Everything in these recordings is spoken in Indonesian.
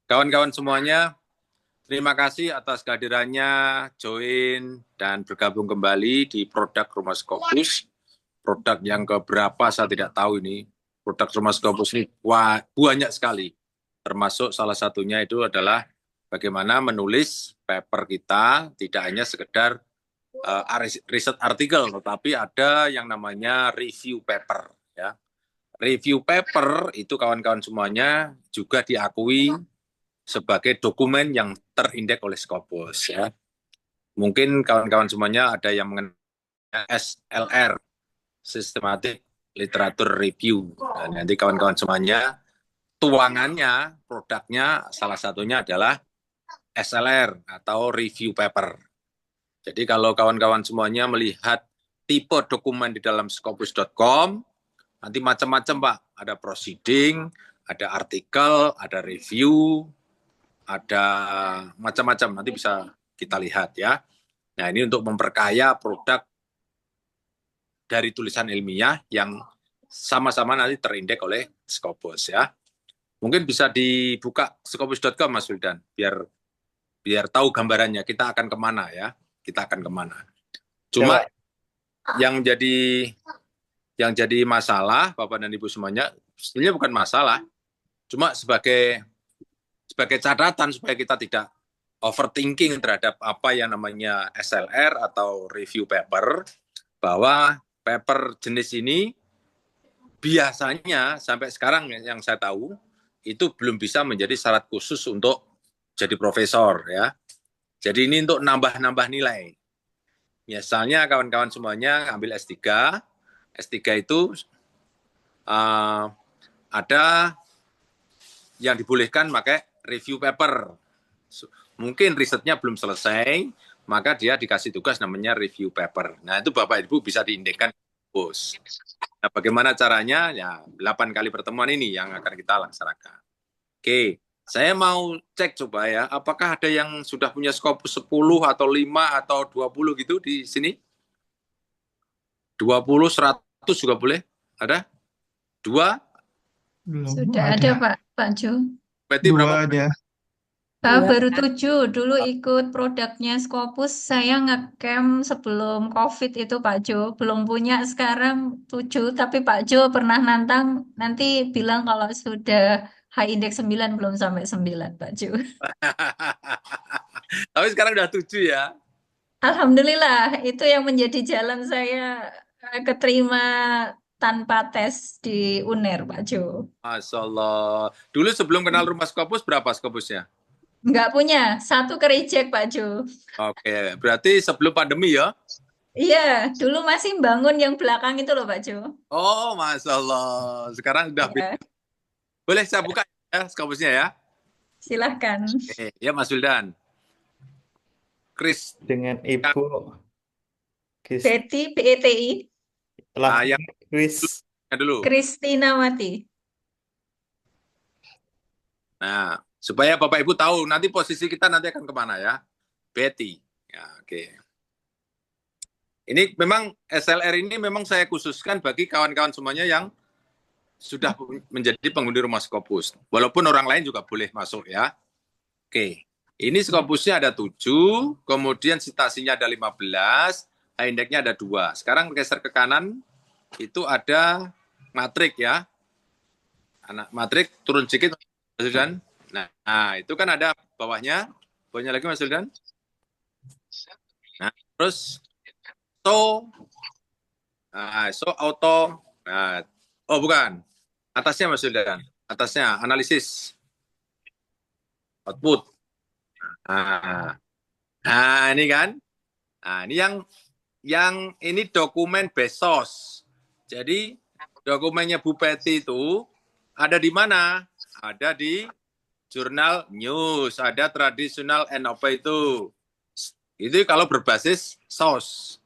Kawan-kawan semuanya, terima kasih atas kehadirannya join dan bergabung kembali di produk Rumah Scopus. Produk yang keberapa saya tidak tahu ini. Produk Rumah Scopus ini banyak sekali. Termasuk salah satunya itu adalah bagaimana menulis paper kita, tidak hanya sekedar riset artikel, tetapi ada yang namanya review paper. Ya. Review paper itu kawan-kawan semuanya juga diakui sebagai dokumen yang terindeks oleh Scopus. Ya. Mungkin kawan-kawan semuanya ada yang mengenai SLR, Systematic Literature Review. Dan nanti kawan-kawan semuanya, tuangannya, produknya salah satunya adalah SLR atau review paper. Jadi kalau kawan-kawan semuanya melihat tipe dokumen di dalam scopus.com, nanti macam-macam Pak. Ada proceeding, ada artikel, ada review, ada macam-macam. Nanti bisa kita lihat ya. Nah ini untuk memperkaya produk dari tulisan ilmiah yang sama-sama nanti terindeks oleh Scopus ya. Mungkin bisa dibuka scopus.com Mas Wildan, biar tahu gambarannya kita akan kemana ya. Kita akan kemana. Cuma yang jadi masalah Bapak dan Ibu semuanya sebenarnya bukan masalah, cuma sebagai catatan supaya kita tidak overthinking terhadap apa yang namanya SLR atau review paper, bahwa paper jenis ini biasanya sampai sekarang yang saya tahu itu belum bisa menjadi syarat khusus untuk jadi profesor ya. Jadi ini untuk nambah-nambah nilai. Misalnya kawan-kawan semuanya ambil S3, S3 itu ada yang dibolehkan pakai review paper. Mungkin risetnya belum selesai, maka dia dikasih tugas namanya review paper. Nah itu Bapak Ibu bisa diindekkan bos. Nah bagaimana caranya? Ya 8 kali pertemuan ini yang akan kita laksanakan. Oke, saya mau cek coba ya, apakah ada yang sudah punya Scopus 10 atau 5 atau 20 gitu di sini? 20, 100 juga boleh? Ada? 2? Belum Sudah ada ada. Pak Jo. Berarti berapa? Dua ada. Baru 7. Dulu ikut produknya Scopus. Saya ngecamp sebelum COVID itu Pak Jo. Belum punya sekarang 7. Tapi Pak Jo pernah nantang. Nanti bilang kalau sudah high index 9 belum sampai 9 Pak Jo. Tapi sekarang udah 7 ya. Alhamdulillah. Itu yang menjadi jalan saya keterima tanpa tes di UNER Pak Jo. Masya Allah. Dulu sebelum kenal rumah Scopus, berapa Scopusnya? Nggak punya. Satu ke reject Pak Jo. Oke, berarti sebelum pandemi ya? Iya, dulu masih bangun yang belakang itu loh, Pak Jo. Oh, Masya Allah. Sekarang udah Ya, boleh saya buka ya Scopusnya ya? silahkan. Oke, ya Mas Wildan. Chris, Dengan Ibu Kis Betty, BETI, yang Kris. dulu. Kristinawati. Nah, supaya Bapak Ibu tahu nanti posisi kita nanti akan kemana ya. Betty. Ya, oke. Ini memang SLR ini memang saya khususkan bagi kawan-kawan semuanya yang sudah menjadi penghuni rumah Scopus. Walaupun orang lain juga boleh masuk ya. Oke. Ini Scopusnya ada 7, kemudian citasinya ada 15, indeksnya ada 2. Sekarang geser ke kanan, itu ada matrik ya. Anak matrik turun sedikit, Mas Wildan. Nah, itu kan ada bawahnya. Bawahnya lagi Mas Wildan. Nah, terus so auto. Nah, oh bukan. Atasnya Mas Wildan. Atasnya analisis output. Nah, ini kan. Nah, ini yang ini dokumen Besos. Jadi dokumennya Bu Peti itu ada di mana? Ada di jurnal news, ada tradisional NOP itu. Itu kalau berbasis SOS.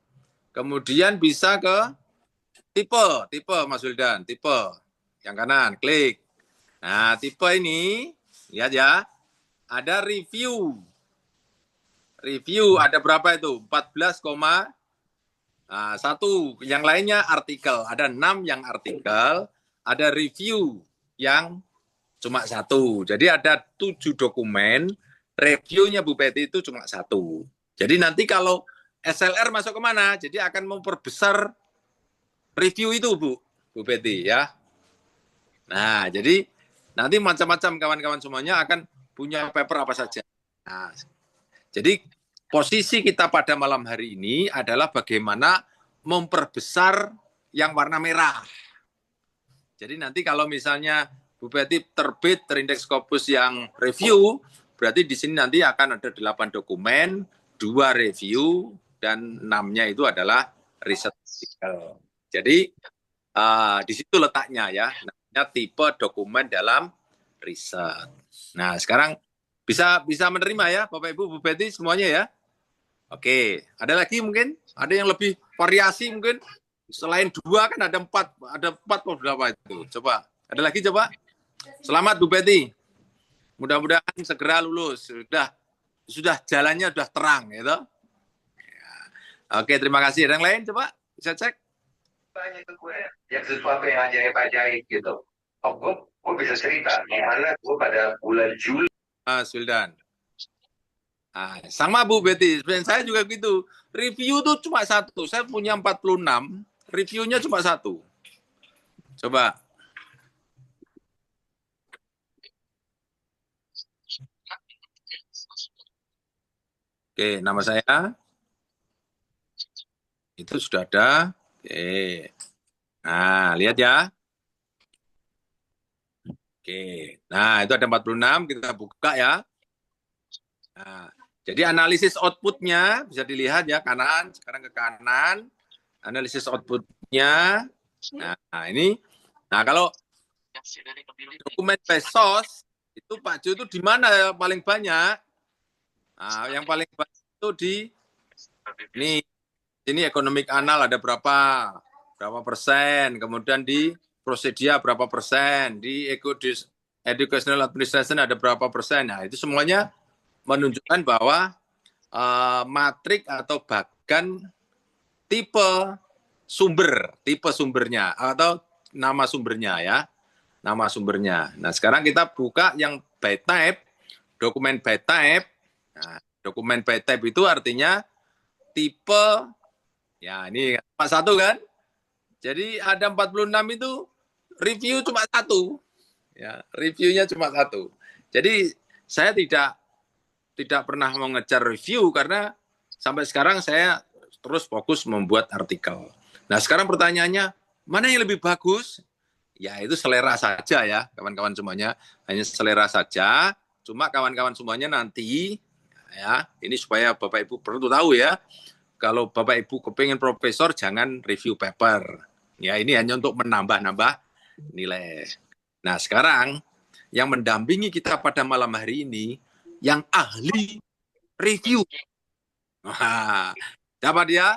Kemudian bisa ke tipe Mas Wildan, tipe. Yang kanan, klik. Nah, tipe ini, lihat ya, ada review. Review ada berapa itu? 14,1. Yang lainnya artikel. Ada 6 yang artikel, ada review yang cuma satu. Jadi ada 7 dokumen, reviewnya Bu Betty itu cuma satu. Jadi nanti kalau SLR masuk kemana? Jadi akan memperbesar review itu Bu Betty ya. Nah, jadi nanti macam-macam kawan-kawan semuanya akan punya paper apa saja. Nah, jadi posisi kita pada malam hari ini adalah bagaimana memperbesar yang warna merah. Jadi nanti kalau misalnya Bu Betty terbit terindeks Scopus yang review, berarti di sini nanti akan ada 8 dokumen, 2 review, dan 6-nya itu adalah riset artikel. Jadi di situ letaknya ya, namanya tipe dokumen dalam riset. Nah sekarang bisa menerima ya Bapak Ibu Bu Betty semuanya ya. Oke, ada lagi mungkin? Ada yang lebih variasi mungkin? Selain 2 kan ada 4 atau berapa itu? Coba, ada lagi coba? Selamat Bu Betty. Mudah-mudahan segera lulus. Sudah jalannya sudah terang gitu. Oke, terima kasih. Ada yang lain coba? Bisa cek? Banyak ke gue yang sesuatu yang ajaib-ajaib gitu. Oh, gue bisa cerita. Karena gue pada bulan Juli. Mas Wildan. Sama Bu Betty, saya juga gitu. Review tuh cuma satu. Saya punya 46, reviewnya cuma satu. Coba. Oke, nama saya. Itu sudah ada. Oke. Nah, lihat ya. Oke. Nah, itu ada 46, kita buka ya. Nah, jadi analisis outputnya bisa dilihat ya kanan, sekarang ke kanan, analisis outputnya. Nah ini, nah kalau dokumen pesos itu Pak Jo itu di mana ya paling banyak? Nah, yang paling banyak itu di ini economic anal ada berapa persen, kemudian di prosedia berapa persen, di educational administration ada berapa persen. Nah itu semuanya menunjukkan bahwa matrik atau bahkan tipe sumbernya atau nama sumbernya ya, nama sumbernya. Nah sekarang kita buka yang by type, dokumen by type. Nah, dokumen by type itu artinya tipe, ya ini cuma satu kan. Jadi ada 46 itu review cuma satu, ya reviewnya cuma satu. Jadi saya tidak pernah mengejar review karena sampai sekarang saya terus fokus membuat artikel. Nah sekarang pertanyaannya, mana yang lebih bagus? Ya itu selera saja ya kawan-kawan semuanya, hanya selera saja. Cuma kawan-kawan semuanya nanti, ya ini supaya Bapak Ibu perlu tahu ya, kalau Bapak Ibu kepingin profesor jangan review paper. Ya ini hanya untuk menambah-nambah nilai. Nah sekarang yang mendampingi kita pada malam hari ini, yang ahli review. Nah, siapa dia?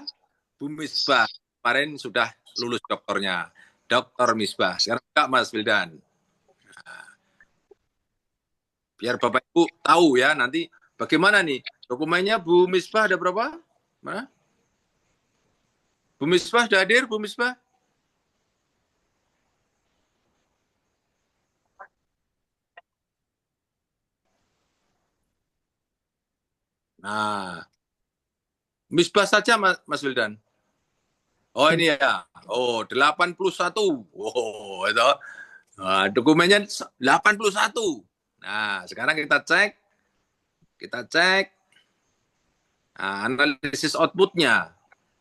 Bu Misbah. Kemarin sudah lulus doktornya. Doktor Misbah. Sekarang Kak Mas Wildan. Nah, biar Bapak Ibu tahu ya nanti bagaimana nih. Dokumennya Bu Misbah ada berapa? Mana? Bu Misbah sudah hadir, Bu Misbah? Nah, Misbah saja Mas Wildan. Oh ini ya. Oh 81. Oh itu. Nah, dokumennya 81. Nah sekarang kita cek. Nah, analisis outputnya.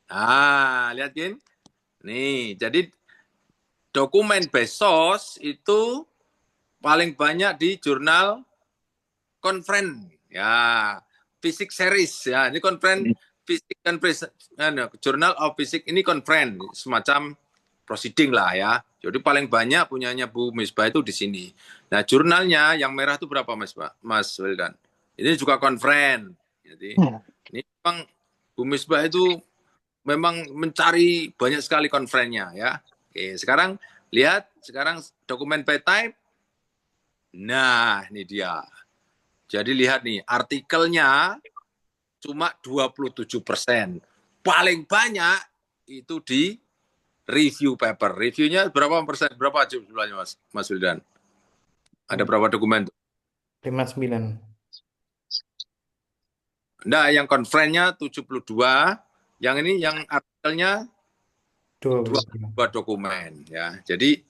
Nah lihat kan. Nih jadi dokumen Bezos itu paling banyak di jurnal Conference. Ya, Physics Series ya. Ini Conference Physics Journal of Physics ini conference semacam proceeding lah ya. Jadi paling banyak punyanya Bu Misbah itu di sini. Nah, jurnalnya yang merah itu berapa Mas Wildan? Ini juga conference. Jadi ini memang Bu Misbah itu memang mencari banyak sekali conference-nya ya. Oke, sekarang lihat sekarang dokumen by type. Nah, ini dia. Jadi lihat nih, artikelnya cuma 27%. Paling banyak itu di review paper. Reviewnya berapa persen? Berapa jumlahnya Mas Wildan? Ada berapa dokumen? 59. Enggak, yang konferennya 72, yang ini yang artikelnya 22. 22 dokumen ya. Jadi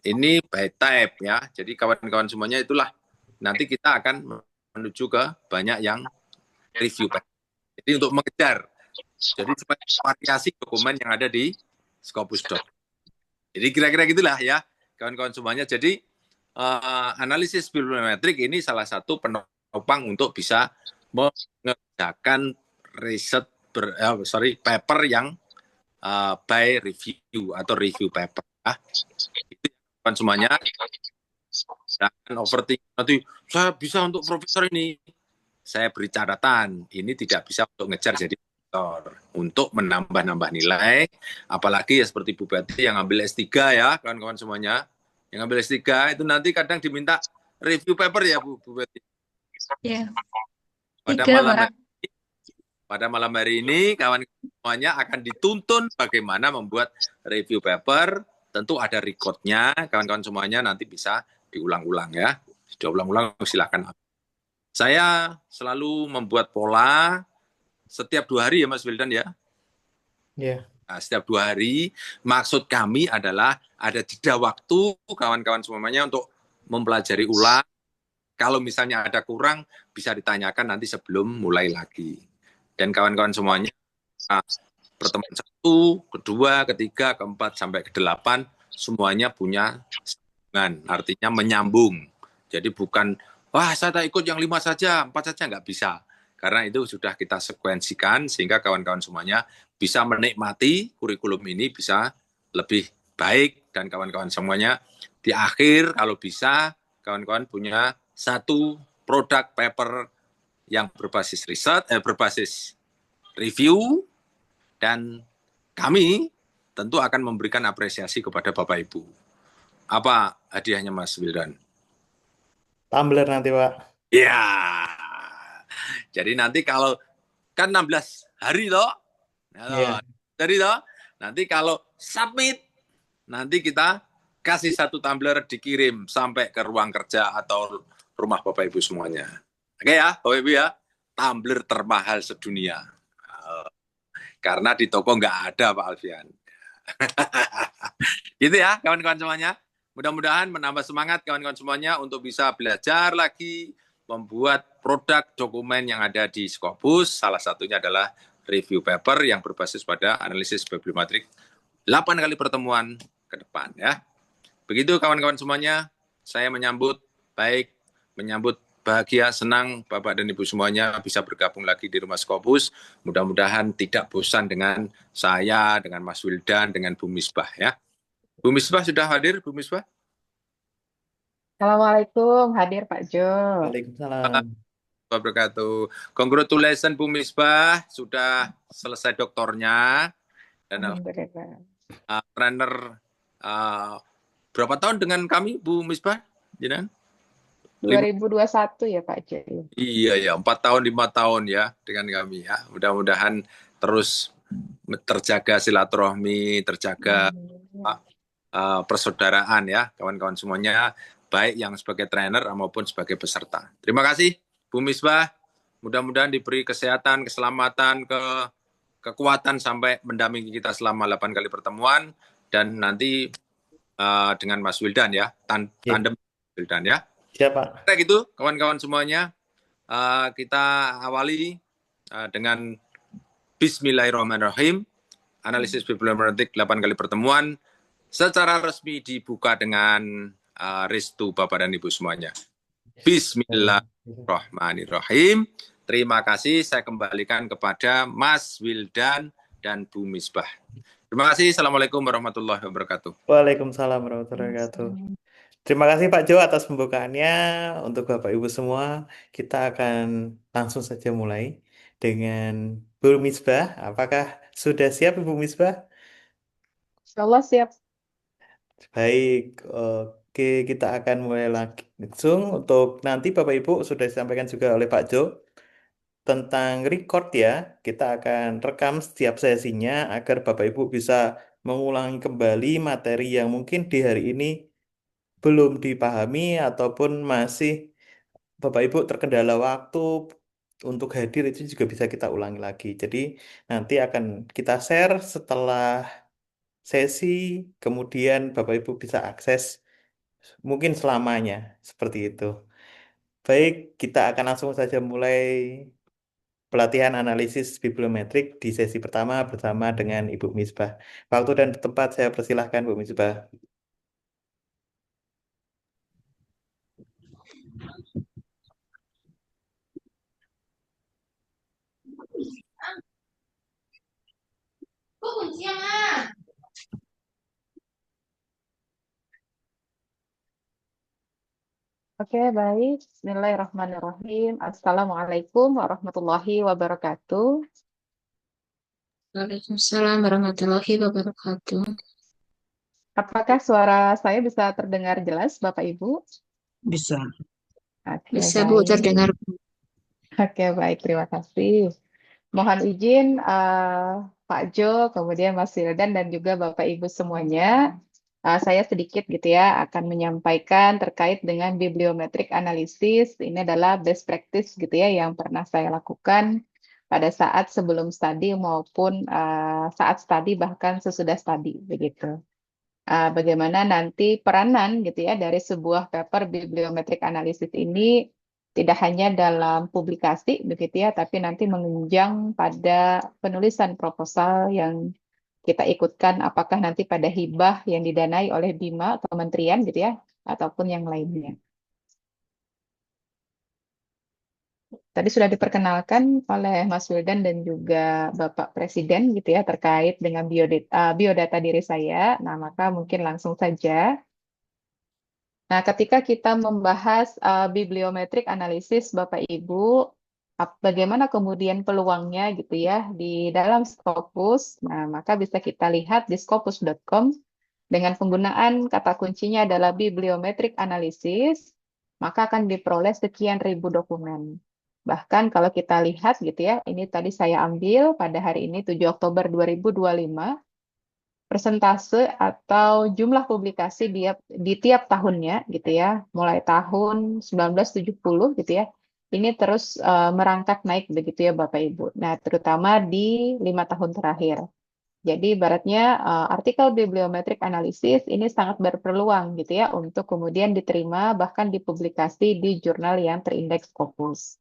ini by type ya. Jadi kawan-kawan semuanya itulah nanti kita akan menuju ke banyak yang review. Jadi untuk mengejar. Jadi supaya variasi dokumen yang ada di Scopus Doc. Jadi kira-kira gitulah ya kawan-kawan semuanya. Jadi analisis bibliometrik ini salah satu penopang untuk bisa mengerjakan riset paper yang by review atau review paper. Itu kawan semuanya. Dan overthinking nanti saya bisa untuk profesor ini. Saya beri catatan, ini tidak bisa untuk ngejar jadi profesor. Untuk menambah-nambah nilai, apalagi ya seperti Bu Betty yang ambil S3 ya, kawan-kawan semuanya. Yang ambil S3 itu nanti kadang diminta review paper ya Bu Betty. Ya, Pada 3, malam Pak. pada malam hari ini kawan-kawan semuanya akan dituntun bagaimana membuat review paper. Tentu ada recordnya, kawan-kawan semuanya nanti bisa diulang-ulang ya. Sudah ulang-ulang silakan. Saya selalu membuat pola setiap 2 hari ya Mas Wildan ya. Ya. Nah, setiap 2 hari maksud kami adalah ada jeda waktu kawan-kawan semuanya untuk mempelajari ulang. Kalau misalnya ada kurang bisa ditanyakan nanti sebelum mulai lagi. Dan kawan-kawan semuanya pertemuan 1, kedua, ketiga, keempat sampai ke-8 semuanya punya sambungan, artinya menyambung. Jadi bukan wah saya tak ikut yang 5 saja, 4 saja nggak bisa. Karena itu sudah kita sekuensikan sehingga kawan-kawan semuanya bisa menikmati kurikulum ini bisa lebih baik dan kawan-kawan semuanya di akhir kalau bisa kawan-kawan punya satu produk paper yang berbasis riset, berbasis review dan kami tentu akan memberikan apresiasi kepada Bapak Ibu. Apa hadiahnya Mas Wildan? Tumbler nanti, Pak. Ya. Jadi nanti kalau kan 16 hari toh. Iya. Jadi toh, nanti kalau submit nanti kita kasih 1 tumbler dikirim sampai ke ruang kerja atau rumah Bapak Ibu semuanya. Oke ya, Bapak Ibu ya. Tumbler termahal sedunia. Karena di toko nggak ada Pak Alfian. Gitu ya kawan-kawan semuanya. Mudah-mudahan menambah semangat kawan-kawan semuanya untuk bisa belajar lagi membuat produk dokumen yang ada di Scopus. Salah satunya adalah review paper yang berbasis pada analisis bibliometrik 8 kali pertemuan ke depan ya. Begitu kawan-kawan semuanya, saya menyambut bahagia, senang Bapak dan Ibu semuanya bisa bergabung lagi di Rumah Scopus. Mudah-mudahan tidak bosan dengan saya, dengan Mas Wildan, dengan Bu Misbah ya. Bu Misbah sudah hadir, Bu Misbah? Assalamualaikum, hadir Pak Jo. Waalaikumsalam. Wabarakatuh. Congratulations Bu Misbah, sudah selesai doktornya. Dan Alhamdulillah. trainer berapa tahun dengan kami Bu Misbah? Jangan? 2021 ya Pak Jo. Iya ya, 4 tahun 5 tahun ya dengan kami ya. Mudah-mudahan terus terjaga silaturahmi, terjaga persaudaraan ya kawan-kawan semuanya, baik yang sebagai trainer maupun sebagai peserta. Terima kasih Bu Misbah. Mudah-mudahan diberi kesehatan, keselamatan, kekuatan sampai mendampingi kita selama 8 kali pertemuan dan nanti dengan Mas Wildan ya, tandem Wildan ya. Siapa? Kayak gitu kawan-kawan semuanya, kita awali dengan Bismillahirrahmanirrahim. Analisis bibliometrik 8 kali pertemuan secara resmi dibuka dengan restu Bapak dan Ibu semuanya. Bismillahirrahmanirrahim. Terima kasih, saya kembalikan kepada Mas Wildan dan Bu Misbah. Terima kasih. Assalamualaikum warahmatullahi wabarakatuh. Waalaikumsalam warahmatullahi wabarakatuh. Terima kasih Pak Jo atas pembukaannya. Untuk Bapak Ibu semua, kita akan langsung saja mulai dengan Bu Misbah. Apakah sudah siap Ibu Misbah? Insyaallah siap. Baik, oke, kita akan mulai langsung. Untuk nanti Bapak Ibu sudah disampaikan juga oleh Pak Jo tentang record ya. Kita akan rekam setiap sesinya agar Bapak Ibu bisa mengulangi kembali materi yang mungkin di hari ini belum dipahami ataupun masih Bapak Ibu terkendala waktu untuk hadir, itu juga bisa kita ulangi lagi. Jadi nanti akan kita share setelah sesi, kemudian Bapak Ibu bisa akses mungkin selamanya seperti itu. Baik, kita akan langsung saja mulai pelatihan analisis bibliometrik di sesi pertama bersama dengan Ibu Misbah. Waktu dan tempat saya persilahkan Bu Misbah. Oke, baik. Bismillahirrahmanirrahim. Assalamualaikum warahmatullahi wabarakatuh. Waalaikumsalam warahmatullahi wabarakatuh. Apakah suara saya bisa terdengar jelas, Bapak Ibu? Bisa. Oke, Bisa Bu, baik. terdengar. Oke, baik. Terima kasih. Mohon izin Pak Jo, kemudian Mas Wildan dan juga Bapak Ibu semuanya. Saya sedikit gitu ya akan menyampaikan terkait dengan bibliometrik analisis. Ini adalah best practice gitu ya yang pernah saya lakukan pada saat sebelum studi maupun saat studi bahkan sesudah studi begitu. Bagaimana nanti peranan gitu ya dari sebuah paper bibliometrik analisis ini tidak hanya dalam publikasi begitu ya, tapi nanti menunjang pada penulisan proposal yang kita ikutkan, apakah nanti pada hibah yang didanai oleh BIMA, kementerian gitu ya, ataupun yang lainnya. Tadi sudah diperkenalkan oleh Mas Wildan dan juga Bapak Presiden gitu ya terkait dengan biodata diri saya. Nah, maka mungkin langsung saja. Nah, ketika kita membahas bibliometrik analisis, Bapak Ibu, bagaimana kemudian peluangnya gitu ya di dalam Scopus. Nah, maka bisa kita lihat di scopus.com dengan penggunaan kata kuncinya adalah bibliometrik analisis, maka akan diperoleh sekian ribu dokumen. Bahkan kalau kita lihat gitu ya, ini tadi saya ambil pada hari ini 7 Oktober 2025, persentase atau jumlah publikasi di tiap tahunnya gitu ya, mulai tahun 1970 gitu ya, ini terus merangkak naik begitu ya Bapak Ibu. Nah, terutama di 5 tahun terakhir. Jadi ibaratnya artikel bibliometrik analisis ini sangat berpeluang gitu ya untuk kemudian diterima bahkan dipublikasi di jurnal yang terindeks Scopus.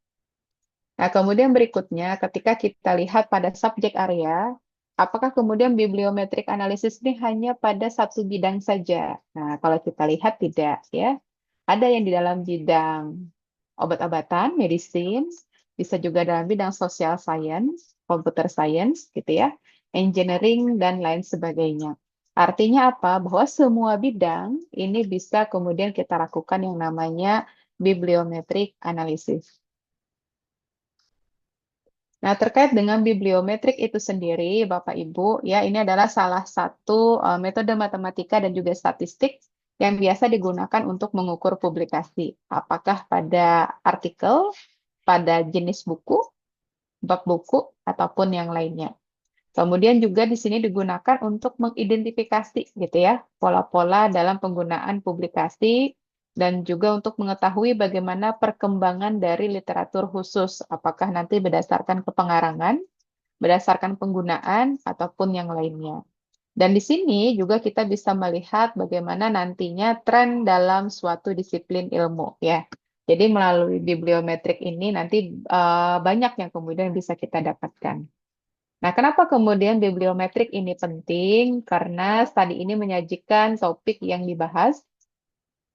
Nah, kemudian berikutnya ketika kita lihat pada subjek area, apakah kemudian bibliometrik analisis ini hanya pada satu bidang saja? Nah, kalau kita lihat tidak ya. Ada yang di dalam bidang obat-obatan, medicine, bisa juga dalam bidang social science, computer science gitu ya, engineering dan lain sebagainya. Artinya apa? Bahwa semua bidang ini bisa kemudian kita lakukan yang namanya bibliometrik analisis. Nah, terkait dengan bibliometrik itu sendiri, Bapak Ibu, ya ini adalah salah satu metode matematika dan juga statistik yang biasa digunakan untuk mengukur publikasi. Apakah pada artikel, pada jenis buku, bab buku, ataupun yang lainnya. Kemudian juga di sini digunakan untuk mengidentifikasi gitu ya, pola-pola dalam penggunaan publikasi dan juga untuk mengetahui bagaimana perkembangan dari literatur khusus, apakah nanti berdasarkan kepengarangan, berdasarkan penggunaan, ataupun yang lainnya. Dan di sini juga kita bisa melihat bagaimana nantinya tren dalam suatu disiplin ilmu ya. Jadi melalui bibliometrik ini nanti banyak yang kemudian bisa kita dapatkan. Nah, kenapa kemudian bibliometrik ini penting? Karena studi ini menyajikan topik yang dibahas,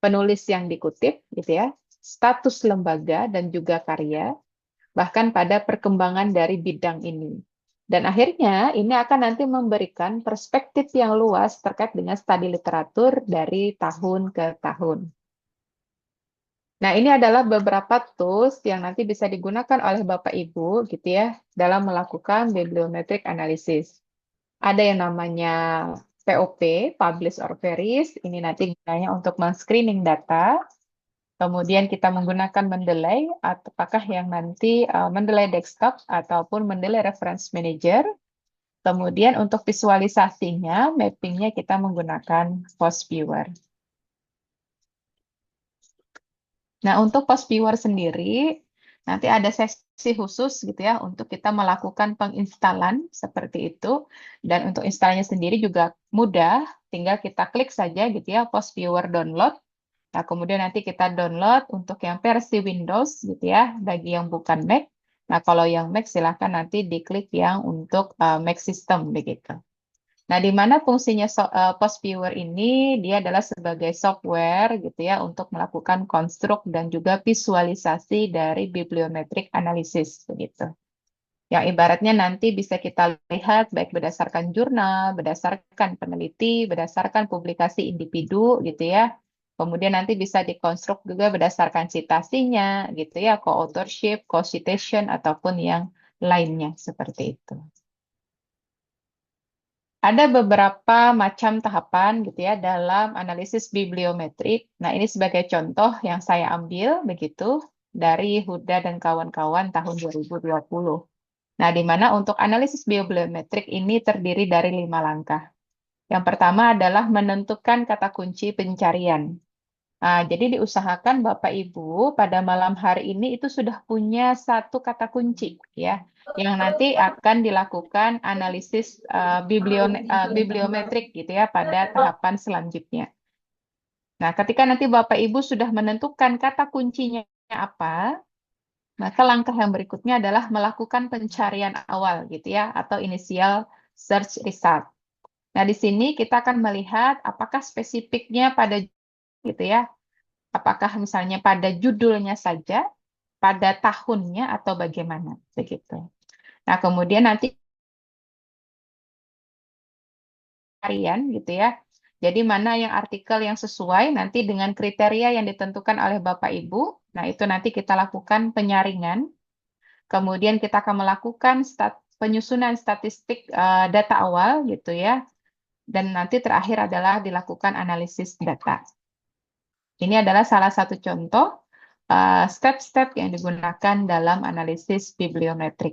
penulis yang dikutip, gitu ya, status lembaga dan juga karya, bahkan pada perkembangan dari bidang ini. Dan akhirnya ini akan nanti memberikan perspektif yang luas terkait dengan studi literatur dari tahun ke tahun. Nah, ini adalah beberapa tools yang nanti bisa digunakan oleh Bapak Ibu gitu ya dalam melakukan bibliometric analysis. Ada yang namanya POP, Publish or Perish. Ini nanti gunanya untuk men-screening data. Kemudian kita menggunakan Mendeley, apakah yang nanti Mendeley Desktop ataupun Mendeley Reference Manager. Kemudian untuk visualisasinya, mappingnya kita menggunakan Post Viewer. Nah, untuk post viewer sendiri, nanti ada sesi khusus gitu ya untuk kita melakukan penginstalan seperti itu. Dan untuk instalnya sendiri juga mudah, tinggal kita klik saja gitu ya, post viewer download. Nah, kemudian nanti kita download untuk yang versi Windows gitu ya, bagi yang bukan Mac. Nah, kalau yang Mac silahkan nanti diklik yang untuk Mac system begitu. Nah, di mana fungsinya Post Viewer ini, dia adalah sebagai software gitu ya untuk melakukan konstruk dan juga visualisasi dari bibliometric analysis begitu. Yang ibaratnya nanti bisa kita lihat baik berdasarkan jurnal, berdasarkan peneliti, berdasarkan publikasi individu gitu ya. Kemudian nanti bisa dikonstruk juga berdasarkan citasinya gitu ya, co-authorship, co-citation ataupun yang lainnya seperti itu. Ada beberapa macam tahapan gitu ya dalam analisis bibliometrik. Nah, ini sebagai contoh yang saya ambil begitu dari Huda dan kawan-kawan tahun 2020. Nah, di mana untuk analisis bibliometrik ini terdiri dari 5 langkah. Yang pertama adalah menentukan kata kunci pencarian. Nah, jadi diusahakan Bapak Ibu pada malam hari ini itu sudah punya satu kata kunci ya, yang nanti akan dilakukan analisis bibliometrik gitu ya pada tahapan selanjutnya. Nah, ketika nanti Bapak Ibu sudah menentukan kata kuncinya apa, maka langkah yang berikutnya adalah melakukan pencarian awal gitu ya, atau initial search result. Nah, di sini kita akan melihat apakah spesifiknya pada gitu ya, apakah misalnya pada judulnya saja, pada tahunnya, atau bagaimana begitu. Nah, kemudian nanti harian gitu ya. Jadi mana yang artikel yang sesuai nanti dengan kriteria yang ditentukan oleh Bapak Ibu. Nah, itu nanti kita lakukan penyaringan. Kemudian kita akan melakukan penyusunan statistik data awal gitu ya. Dan nanti terakhir adalah dilakukan analisis data. Ini adalah salah satu contoh step-step yang digunakan dalam analisis bibliometrik.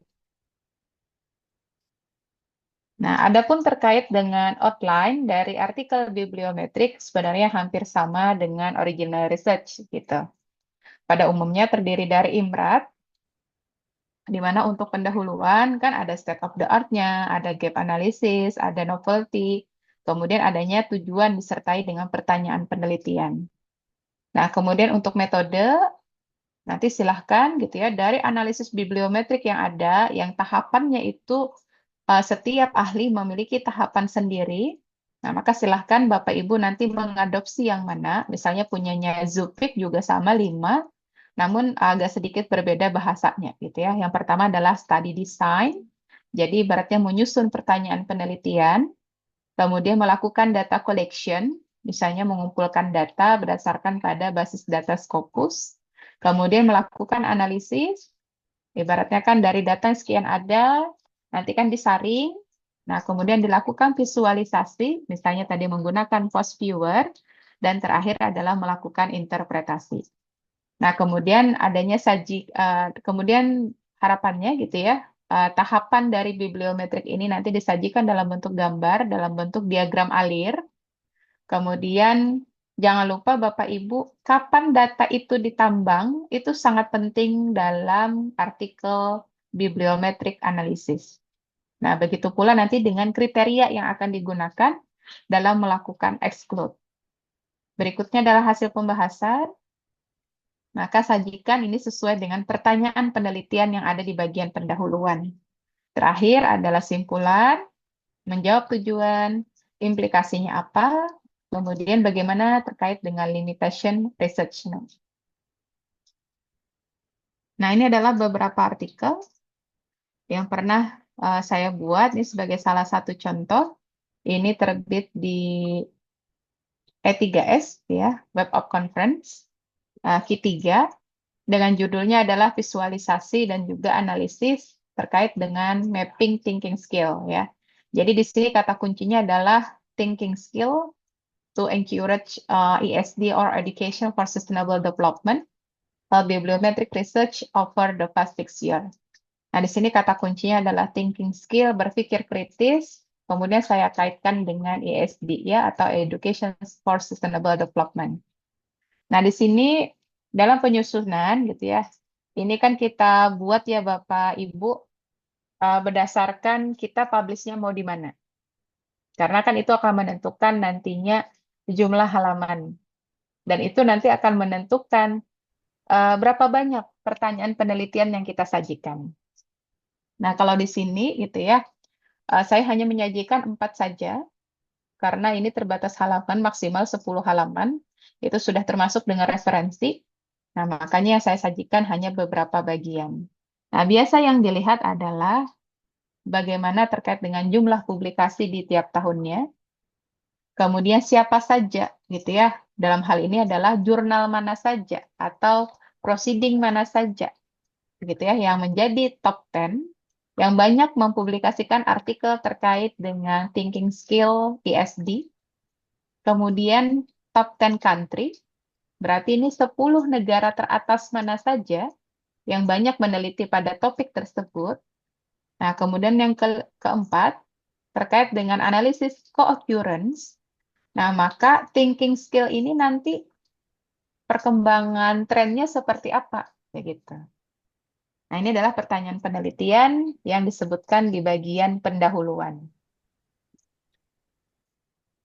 Nah, adapun terkait dengan outline dari artikel bibliometrik sebenarnya hampir sama dengan original research gitu. Pada umumnya terdiri dari IMRAT, di mana untuk pendahuluan kan ada state of the art-nya, ada gap analysis, ada novelty, kemudian adanya tujuan disertai dengan pertanyaan penelitian. Nah, kemudian untuk metode, nanti silahkan gitu ya, dari analisis bibliometrik yang ada, yang tahapannya itu setiap ahli memiliki tahapan sendiri. Nah, maka silahkan Bapak Ibu nanti mengadopsi yang mana, misalnya punyanya Zupik juga sama 5, namun agak sedikit berbeda bahasanya gitu ya. Yang pertama adalah study design, jadi ibaratnya menyusun pertanyaan penelitian, kemudian melakukan data collection, misalnya mengumpulkan data berdasarkan pada basis data Scopus, kemudian melakukan analisis, ibaratnya kan dari data yang sekian ada, nanti kan disaring, nah kemudian dilakukan visualisasi, misalnya tadi menggunakan post viewer, dan terakhir adalah melakukan interpretasi. Nah, kemudian adanya kemudian harapannya gitu ya, tahapan dari bibliometrik ini nanti disajikan dalam bentuk gambar, dalam bentuk diagram alir. Kemudian jangan lupa Bapak Ibu, kapan data itu ditambang, itu sangat penting dalam artikel bibliometrik analisis. Nah, begitu pula nanti dengan kriteria yang akan digunakan dalam melakukan exclude. Berikutnya adalah hasil pembahasan. Maka sajikan ini sesuai dengan pertanyaan penelitian yang ada di bagian pendahuluan. Terakhir adalah simpulan, menjawab tujuan, implikasinya apa, kemudian bagaimana terkait dengan limitation research. Nah, ini adalah beberapa artikel yang pernah saya buat, ini sebagai salah satu contoh. Ini terbit di E3S, ya, Web of Conference, Q3, dengan judulnya adalah visualisasi dan juga analisis terkait dengan mapping thinking skill ya. Jadi di sini kata kuncinya adalah thinking skill to encourage ESD or Education for Sustainable Development, bibliometric research over the past 6 years. Nah, di sini kata kuncinya adalah thinking skill, berpikir kritis, kemudian saya kaitkan dengan ESD ya, atau Education for Sustainable Development. Nah, di sini dalam penyusunan gitu ya. Ini kan kita buat ya Bapak Ibu berdasarkan kita publish-nya mau di mana. Karena kan itu akan menentukan nantinya jumlah halaman. Dan itu nanti akan menentukan berapa banyak pertanyaan penelitian yang kita sajikan. Nah, kalau di sini gitu ya, saya hanya menyajikan 4 saja, karena ini terbatas halaman, maksimal 10 halaman. Itu sudah termasuk dengan referensi. Nah, makanya saya sajikan hanya beberapa bagian. Nah, biasa yang dilihat adalah bagaimana terkait dengan jumlah publikasi di tiap tahunnya. Kemudian siapa saja gitu ya. Dalam hal ini adalah jurnal mana saja atau proceeding mana saja gitu ya yang menjadi top 10 yang banyak mempublikasikan artikel terkait dengan thinking skill ESD. Kemudian top 10 country, berarti ini 10 negara teratas mana saja yang banyak meneliti pada topik tersebut. Nah, kemudian yang keempat, terkait dengan analisis co-occurrence. Nah, maka thinking skill ini nanti perkembangan trennya seperti apa? Begitu. Nah, ini adalah pertanyaan penelitian yang disebutkan di bagian pendahuluan.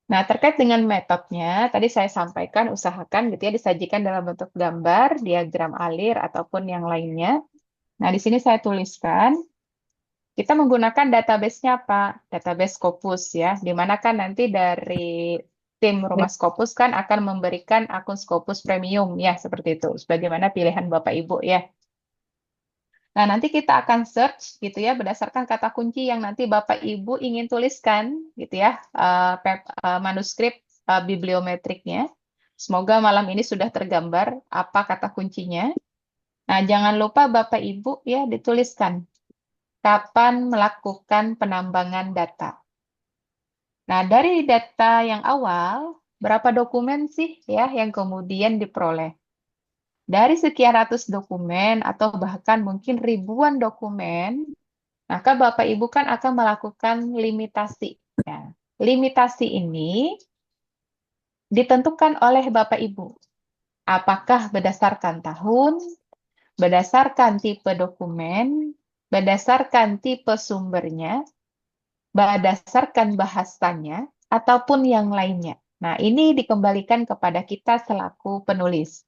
Nah, terkait dengan metodenya, tadi saya sampaikan usahakan gitu ya disajikan dalam bentuk gambar, diagram alir, ataupun yang lainnya. Nah, di sini saya tuliskan, kita menggunakan database-nya apa? Database Scopus ya, di mana kan nanti dari tim Rumah Scopus kan akan memberikan akun Scopus Premium ya, seperti itu. Sebagaimana pilihan Bapak Ibu ya. Nah, nanti kita akan search gitu ya berdasarkan kata kunci yang nanti Bapak Ibu ingin tuliskan gitu ya manuskrip bibliometriknya. Semoga malam ini sudah tergambar apa kata kuncinya. Nah, jangan lupa Bapak Ibu ya dituliskan kapan melakukan penambangan data. Nah, dari data yang awal berapa dokumen sih ya yang kemudian diperoleh? Dari sekian ratus dokumen atau bahkan mungkin ribuan dokumen, maka Bapak Ibu kan akan melakukan limitasi. Ya. Limitasi ini ditentukan oleh Bapak Ibu. Apakah berdasarkan tahun, berdasarkan tipe dokumen, berdasarkan tipe sumbernya, berdasarkan bahasanya, ataupun yang lainnya. Nah, ini dikembalikan kepada kita selaku penulis.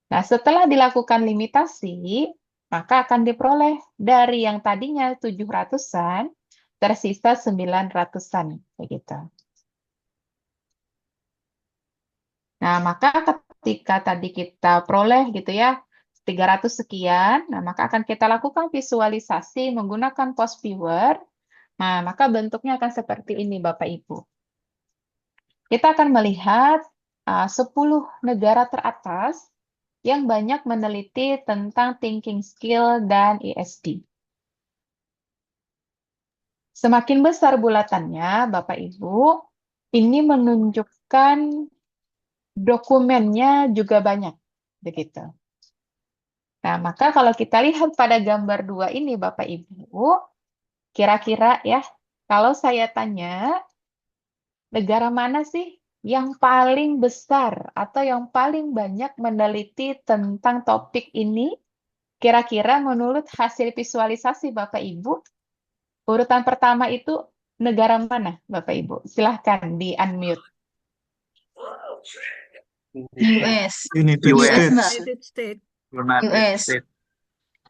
Nah, setelah dilakukan limitasi, maka akan diperoleh dari yang tadinya 700-an, tersisa 900-an. Begitu. Nah, maka ketika tadi kita peroleh gitu ya, 300 sekian, nah maka akan kita lakukan visualisasi menggunakan post viewer. Nah, maka bentuknya akan seperti ini Bapak Ibu. Kita akan melihat 10 negara teratas yang banyak meneliti tentang thinking skill dan ESD. Semakin besar bulatannya, Bapak Ibu, ini menunjukkan dokumennya juga banyak. Begitu. Nah, maka kalau kita lihat pada gambar 2 ini, Bapak Ibu, kira-kira ya, kalau saya tanya, negara mana sih yang paling besar atau yang paling banyak meneliti tentang topik ini? Kira-kira menurut hasil visualisasi Bapak Ibu, urutan pertama itu negara mana Bapak Ibu? Silahkan di-unmute. US. United US, States. Mbak. United States. US.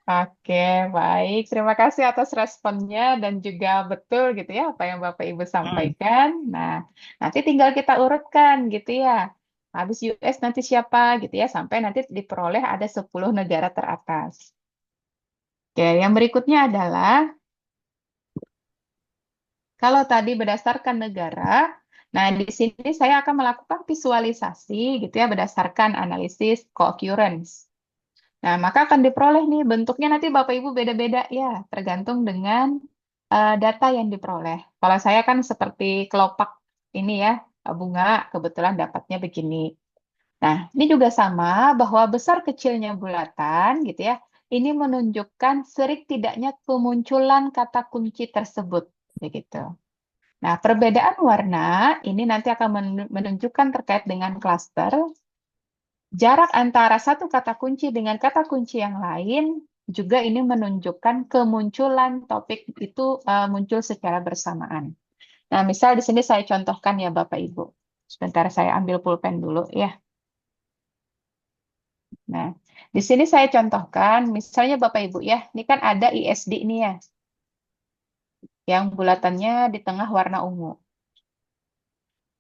Oke, baik. Terima kasih atas responnya dan juga betul gitu ya apa yang Bapak Ibu sampaikan. Nah, nanti tinggal kita urutkan gitu ya. Habis US nanti siapa gitu ya sampai nanti diperoleh ada 10 negara teratas. Oke, yang berikutnya adalah kalau tadi berdasarkan negara, nah di sini saya akan melakukan visualisasi gitu ya berdasarkan analisis co-occurrence. Nah, maka akan diperoleh nih bentuknya nanti Bapak Ibu beda-beda ya, tergantung dengan data yang diperoleh. Kalau saya kan seperti kelopak ini ya, bunga, kebetulan dapatnya begini. Nah, ini juga sama bahwa besar kecilnya bulatan gitu ya, ini menunjukkan sering tidaknya kemunculan kata kunci tersebut. Begitu. Nah, perbedaan warna ini nanti akan menunjukkan terkait dengan klaster. Jarak antara satu kata kunci dengan kata kunci yang lain juga ini menunjukkan kemunculan topik itu muncul secara bersamaan. Nah, misal di sini saya contohkan ya Bapak Ibu. Sebentar saya ambil pulpen dulu ya. Nah, di sini saya contohkan, misalnya Bapak Ibu ya, ini kan ada ISD nih ya, yang bulatannya di tengah warna ungu.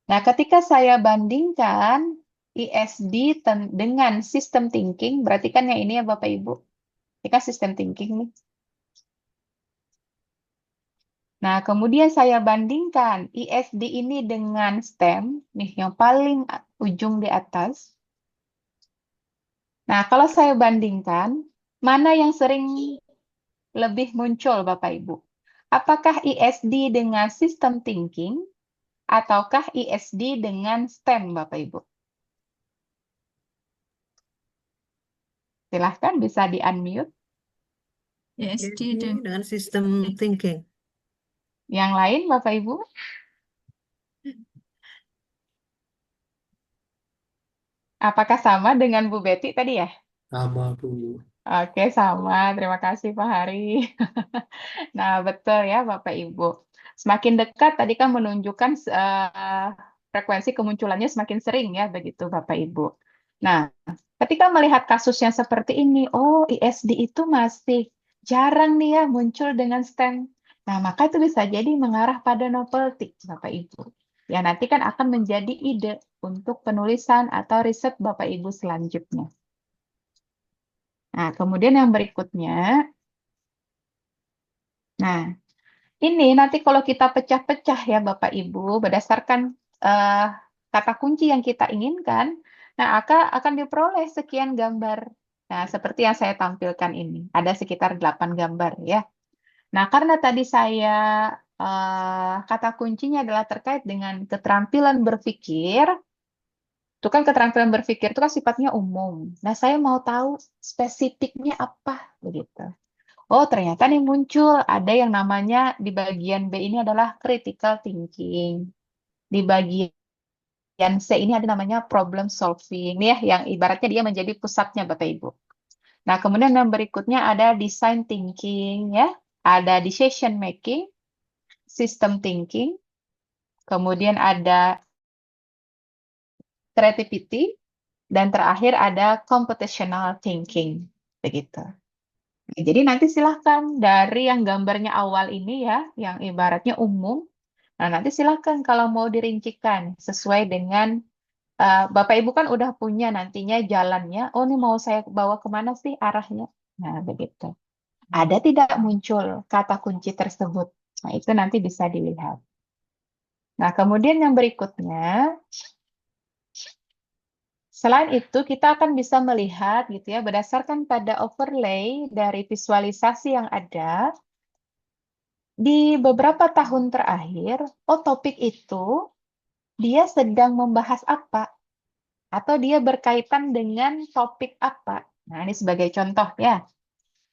Nah, ketika saya bandingkan ISD dengan sistem thinking, berarti kan yang ini ya Bapak Ibu, ini kan sistem thinking nih. Nah, kemudian saya bandingkan ISD ini dengan STEM, nih yang paling ujung di atas. Nah, kalau saya bandingkan, mana yang sering lebih muncul Bapak Ibu? Apakah ISD dengan sistem thinking ataukah ISD dengan STEM Bapak Ibu? Silahkan bisa di-unmute. ISD dan dengan sistem thinking. Yang lain Bapak Ibu? Apakah sama dengan Bu Betty tadi ya? Sama, Bu. Oke, sama. Terima kasih Pak Hari. Nah, betul ya Bapak Ibu. Semakin dekat tadi kan menunjukkan frekuensi kemunculannya semakin sering ya begitu Bapak Ibu. Nah, ketika melihat kasus yang seperti ini, oh ISD itu masih jarang nih ya muncul dengan STEM. Nah, maka itu bisa jadi mengarah pada novelty Bapak Ibu. Ya, nanti kan akan menjadi ide untuk penulisan atau riset Bapak Ibu selanjutnya. Nah, kemudian yang berikutnya, nah ini nanti kalau kita pecah-pecah ya Bapak Ibu, berdasarkan eh, kata kunci yang kita inginkan, nah akan diperoleh sekian gambar. Nah, seperti yang saya tampilkan ini, ada sekitar 8 gambar ya. Nah, karena tadi saya kata kuncinya adalah terkait dengan keterampilan berpikir, itu kan keterampilan berpikir itu kan sifatnya umum. Nah, saya mau tahu spesifiknya apa begitu. Oh, ternyata nih muncul ada yang namanya di bagian B ini adalah critical thinking. Di bagian C ini ada namanya problem solving. Nih ya, yang ibaratnya dia menjadi pusatnya Bapak Ibu. Nah, kemudian yang berikutnya ada design thinking ya. Ada decision making, system thinking, kemudian ada creativity, dan terakhir ada computational thinking. Begitu. Jadi nanti silahkan dari yang gambarnya awal ini ya, yang ibaratnya umum. Nah, nanti silahkan kalau mau dirincikan sesuai dengan Bapak Ibu kan udah punya nantinya jalannya. Oh, ini mau saya bawa kemana sih arahnya? Nah, begitu. Ada tidak muncul kata kunci tersebut? Nah, itu nanti bisa dilihat. Nah, kemudian yang berikutnya, selain itu kita akan bisa melihat gitu ya, berdasarkan pada overlay dari visualisasi yang ada, di beberapa tahun terakhir, oh topik itu dia sedang membahas apa? Atau dia berkaitan dengan topik apa? Nah, ini sebagai contoh ya.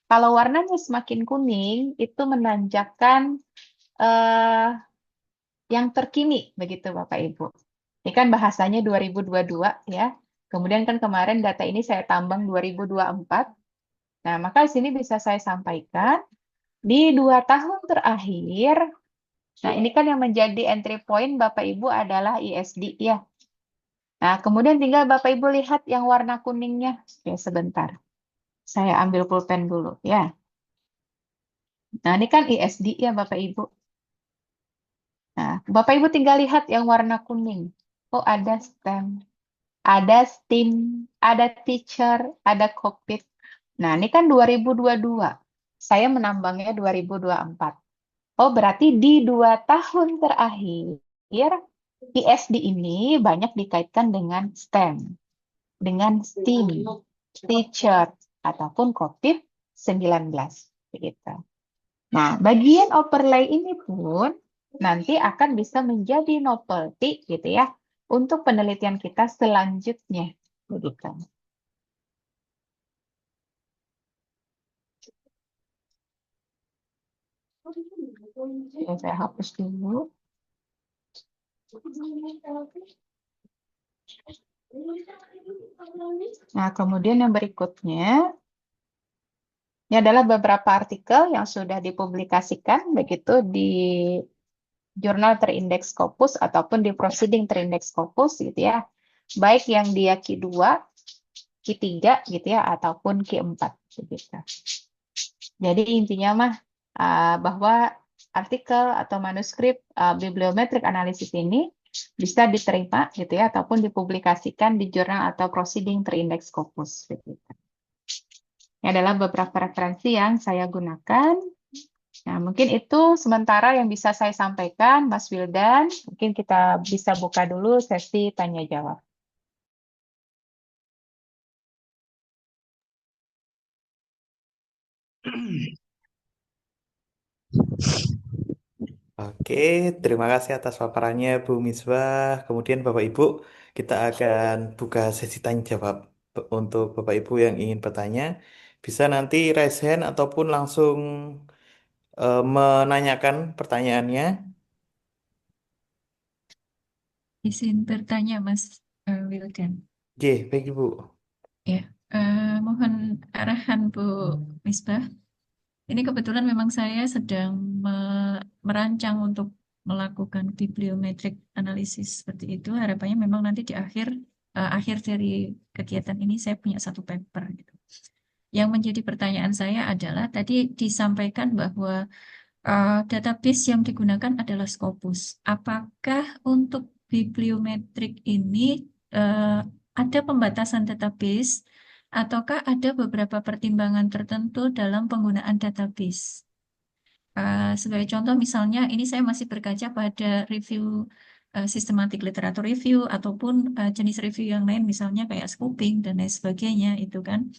Kalau warnanya semakin kuning, itu menandakan eh, yang terkini, begitu Bapak Ibu. Ini kan bahasanya 2022 ya. Kemudian kan kemarin data ini saya tambang 2024. Nah, maka di sini bisa saya sampaikan, di 2 tahun terakhir, nah ini kan yang menjadi entry point Bapak Ibu adalah ISD ya. Nah, kemudian tinggal Bapak Ibu lihat yang warna kuningnya. Oke, sebentar. Saya ambil pulpen dulu ya. Nah, ini kan ISD ya Bapak Ibu. Nah, Bapak Ibu tinggal lihat yang warna kuning. Oh, ada STEM, ada STEAM, ada teacher, ada cockpit. Nah, ini kan 2022. Saya menambangnya 2024. Oh, berarti di 2 tahun terakhir, ISD ini banyak dikaitkan dengan STEM, dengan STEAM, teacher, ataupun COVID-19. Begitu. Nah, bagian overlay ini pun nanti akan bisa menjadi novelty gitu ya untuk penelitian kita selanjutnya. Begitu. Oke, saya hapus dulu. Nah, kemudian yang berikutnya, ini adalah beberapa artikel yang sudah dipublikasikan, begitu di jurnal terindeks Scopus ataupun di proceeding terindeks Scopus, gitu ya. Baik yang dia Q2, Q3, gitu ya, ataupun Q4, gitu. Jadi intinya mah bahwa artikel atau manuskrip bibliometrik analisis ini bisa diterima gitu ya ataupun dipublikasikan di jurnal atau proceeding terindeks Scopus gitu. Ini adalah beberapa referensi yang saya gunakan. Nah, mungkin itu sementara yang bisa saya sampaikan, Mas Wildan. Mungkin kita bisa buka dulu sesi tanya jawab. Oke, terima kasih atas paparannya Bu Misbah. Kemudian Bapak Ibu, kita akan buka sesi tanya jawab. Untuk Bapak Ibu yang ingin bertanya, bisa nanti raise hand ataupun langsung menanyakan pertanyaannya. Izin bertanya, Mas Wildan. J, baik Ibu. Ya, mohon arahan Bu Misbah. Ini kebetulan memang saya sedang merancang untuk melakukan bibliometrik analisis seperti itu. Harapannya memang nanti di akhir dari kegiatan ini saya punya satu paper gitu. Yang menjadi pertanyaan saya adalah tadi disampaikan bahwa database yang digunakan adalah Scopus. Apakah untuk bibliometrik ini eh, ada pembatasan database ataukah ada beberapa pertimbangan tertentu dalam penggunaan database? Sebagai contoh misalnya ini saya masih berkaca pada review sistematik literatur review ataupun jenis review yang lain misalnya kayak scoping dan lain sebagainya itu kan.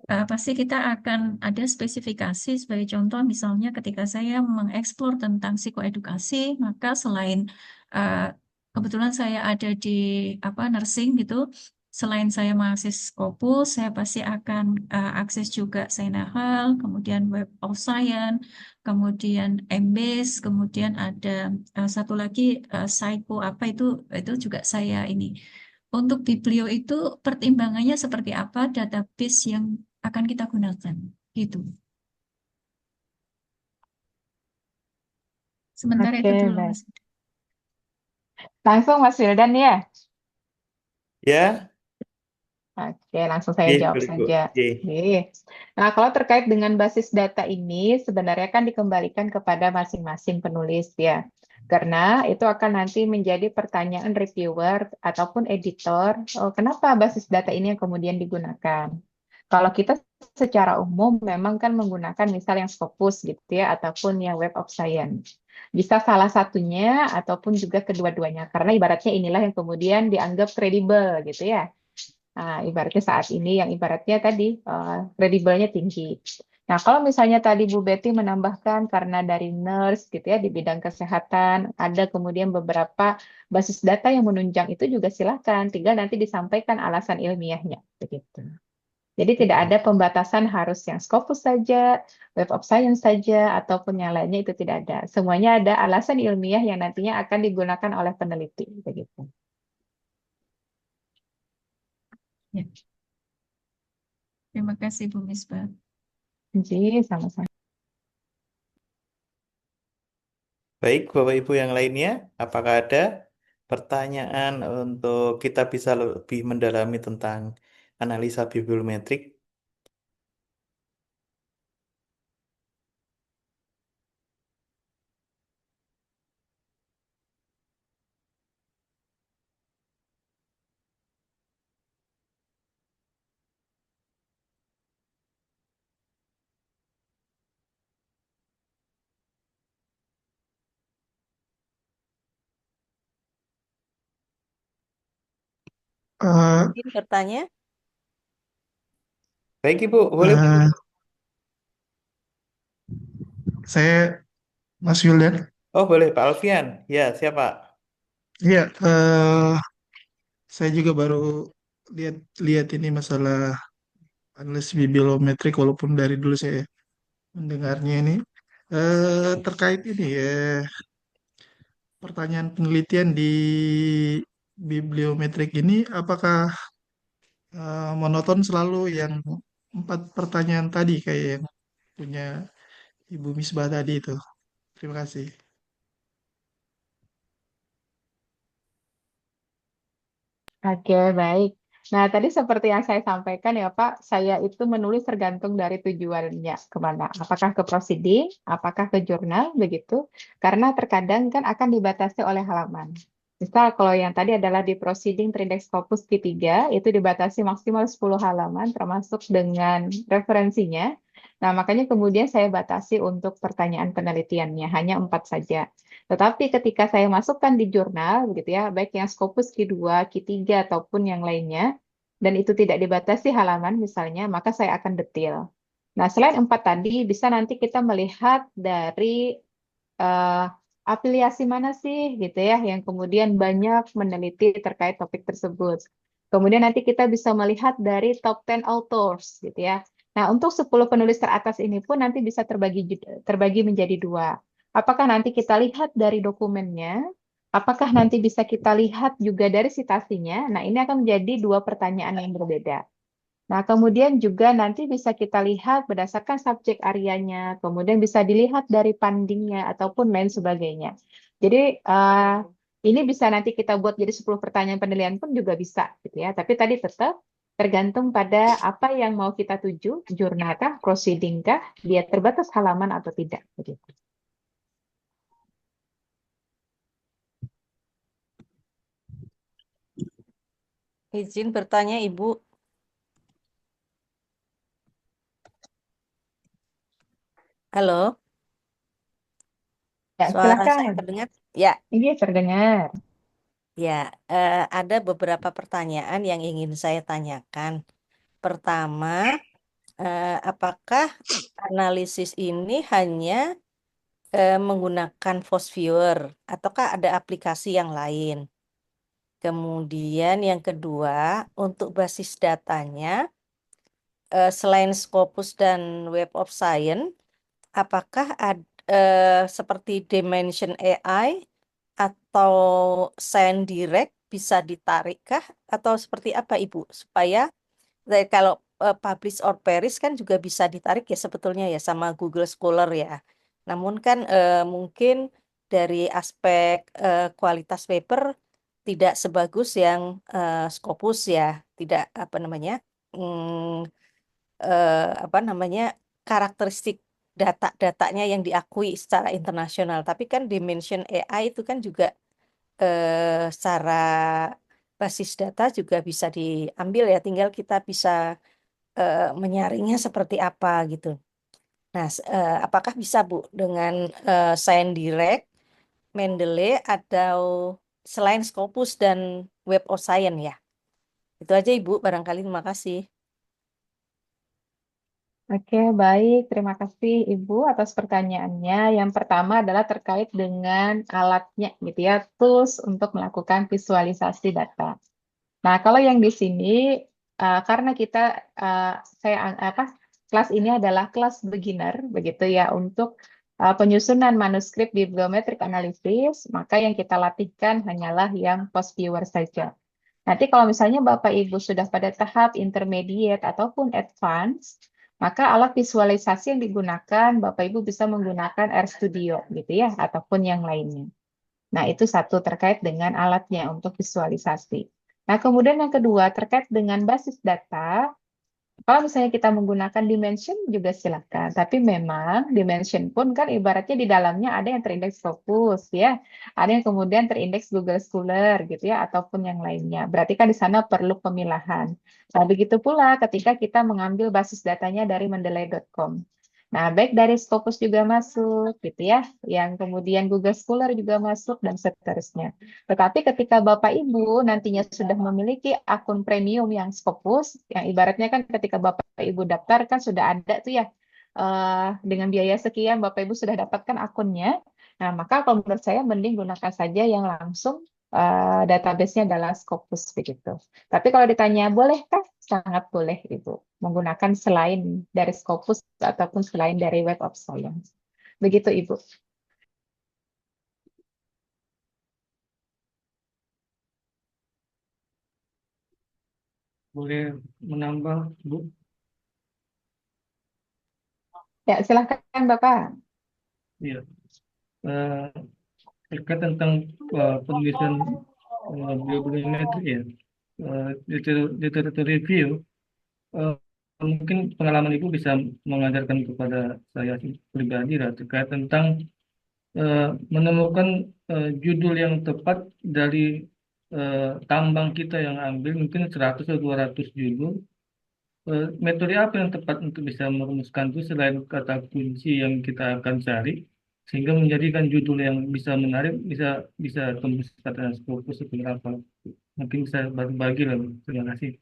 Pasti kita akan ada spesifikasi sebagai contoh misalnya ketika saya mengeksplor tentang psikoedukasi maka selain uh, kebetulan saya ada di nursing gitu selain saya mengakses Scopus saya pasti akan akses juga Sinahal kemudian Web of Science kemudian Embase kemudian ada satu lagi Psycho apa itu juga saya ini untuk Biblio itu pertimbangannya seperti apa database yang akan kita gunakan gitu. Sementara itu Oke, dulu baik. Mas. Langsung Mas Wildan ya. Ya, Oke, langsung saya J, jawab boleh Bu. saja. J. Oke. Nah, kalau terkait dengan basis data ini, sebenarnya kan dikembalikan kepada masing-masing penulis ya. Karena itu akan nanti menjadi pertanyaan reviewer ataupun editor, oh, kenapa basis data ini yang kemudian digunakan? Kalau kita secara umum memang kan menggunakan misal yang Scopus gitu ya, ataupun yang Web of Science. Bisa salah satunya ataupun juga kedua-duanya, karena ibaratnya inilah yang kemudian dianggap kredibel gitu ya. Nah, ibaratnya saat ini yang ibaratnya tadi kredibelnya tinggi. Nah, kalau misalnya tadi Bu Betty menambahkan karena dari nurse gitu ya di bidang kesehatan, ada kemudian beberapa basis data yang menunjang itu juga silakan, tinggal nanti disampaikan alasan ilmiahnya begitu. Jadi tidak ada pembatasan harus yang Scopus saja, Web of Science saja, ataupun yang lainnya itu tidak ada. Semuanya ada alasan ilmiah yang nantinya akan digunakan oleh peneliti begitu. Ya. Terima kasih Bu Misbah. Jadi sama-sama. Baik, Bapak Ibu yang lainnya, apakah ada pertanyaan untuk kita bisa lebih mendalami tentang analisa bibliometrik? Eh, Izin bertanya. Baik Ibu, boleh Bu. eh, saya Mas Wildan. Oh boleh, Pak Alfian. Ya, siapa? Iya, saya juga baru lihat lihat ini masalah analisis bibliometrik walaupun dari dulu saya mendengarnya ini terkait ini ya pertanyaan penelitian di bibliometrik ini apakah monoton selalu yang 4 pertanyaan tadi kayak yang punya Ibu Misbah tadi itu? Terima kasih. Oke, baik. Nah, tadi seperti yang saya sampaikan ya, Pak, saya itu menulis tergantung dari tujuannya kemana. Apakah ke proceeding, apakah ke jurnal, begitu. Karena terkadang kan akan dibatasi oleh halaman. Misal kalau yang tadi adalah di proceeding terindeks Scopus Q3, itu dibatasi maksimal 10 halaman, termasuk dengan referensinya. Nah, makanya kemudian saya batasi untuk pertanyaan penelitiannya, hanya 4 saja. Tetapi ketika saya masukkan di jurnal, begitu ya, baik yang Scopus Q2, Q3, ataupun yang lainnya, dan itu tidak dibatasi halaman misalnya, maka saya akan detail. Nah, selain 4 tadi, bisa nanti kita melihat dari eh, afiliasi mana sih, gitu ya, yang kemudian banyak meneliti terkait topik tersebut. Kemudian nanti kita bisa melihat dari top 10 authors, gitu ya. Nah, untuk 10 penulis teratas ini pun nanti bisa terbagi menjadi dua. Apakah nanti kita lihat dari dokumennya? Apakah nanti bisa kita lihat juga dari citasinya? Nah, ini akan menjadi dua pertanyaan yang berbeda. Nah, kemudian juga nanti bisa kita lihat berdasarkan subjek areanya, kemudian bisa dilihat dari pandingnya ataupun lain sebagainya. Jadi, ini bisa nanti kita buat jadi 10 pertanyaan penilaian pun juga bisa, gitu ya. Tapi tadi tetap tergantung pada apa yang mau kita tuju, jurnal kah, proceeding kah, dia terbatas halaman atau tidak, begitu. Izin bertanya, Ibu. Halo, Ya, suara saya silakan. terdengar? Ya, Ini terdengar. ya. Ada beberapa pertanyaan yang ingin saya tanyakan. Pertama, apakah analisis ini hanya menggunakan Fosviewer ataukah ada aplikasi yang lain? Kemudian yang kedua, untuk basis datanya, selain Scopus dan Web of Science, apakah ada seperti Dimension AI atau ScienDirect bisa ditarikkah atau seperti apa Ibu? Supaya kalau publish or perish kan juga bisa ditarik ya sebetulnya ya sama Google Scholar ya. Namun kan mungkin dari aspek kualitas paper tidak sebagus yang Scopus ya, tidak apa namanya, mm, apa namanya, karakteristik data-datanya yang diakui secara internasional. Tapi kan Dimension AI itu kan juga secara basis data juga bisa diambil ya, tinggal kita bisa menyaringnya seperti apa gitu. Nah, apakah bisa Bu dengan ScienDirect, Mendeley atau selain Scopus dan Web of Science ya? Itu aja Ibu, barangkali terima kasih. Oke, baik. Terima kasih Ibu atas pertanyaannya. Yang pertama adalah terkait dengan alatnya, gitu ya, tools untuk melakukan visualisasi data. Nah, kalau yang di sini, karena kita, saya kelas ini adalah kelas beginner, begitu ya, untuk penyusunan manuskrip bibliometric analysis, maka yang kita latihkan hanyalah yang post viewer saja. Nanti kalau misalnya Bapak Ibu sudah pada tahap intermediate ataupun advance, maka alat visualisasi yang digunakan Bapak Ibu bisa menggunakan RStudio gitu ya, ataupun yang lainnya. Nah, itu satu terkait dengan alatnya untuk visualisasi. Nah, kemudian yang kedua terkait dengan basis data, kalau misalnya kita menggunakan Dimension juga silakan. Tapi memang Dimension pun kan ibaratnya di dalamnya ada yang terindeks Scopus ya, ada yang kemudian terindeks Google Scholar gitu ya, ataupun yang lainnya. Berarti kan di sana perlu pemilahan. Nah, begitu pula ketika kita mengambil basis datanya dari mendeley.com. Nah, baik dari Scopus juga masuk gitu ya, yang kemudian Google Scholar juga masuk dan seterusnya. Tetapi ketika Bapak Ibu nantinya sudah memiliki akun premium yang Scopus, yang ibaratnya kan ketika Bapak Ibu daftar kan sudah ada tuh ya, dengan biaya sekian Bapak Ibu sudah dapatkan akunnya. Nah, maka kalau menurut saya mending gunakan saja yang langsung database-nya adalah Scopus begitu. Tapi kalau ditanya bolehkah? Sangat boleh Ibu menggunakan selain dari Scopus ataupun selain dari Web of Science. Begitu Ibu. boleh menambah, Bu? Ya, silahkan Bapak. Iya. Eh, Terkait tentang penulisan biometrik ya, literatur review, eh, mungkin pengalaman Ibu bisa mengajarkan kepada saya pribadi lah, terkait tentang menemukan judul yang tepat dari tambang kita yang ambil, mungkin 100 atau 200 judul. Metode apa yang tepat untuk bisa merumuskan itu selain kata kunci yang kita akan cari, sehingga menjadikan judul yang bisa menarik, bisa bisa tembus kata Scopus itu berapa? Mungkin bisa bagi-bagi lah, Bu. Terima kasih.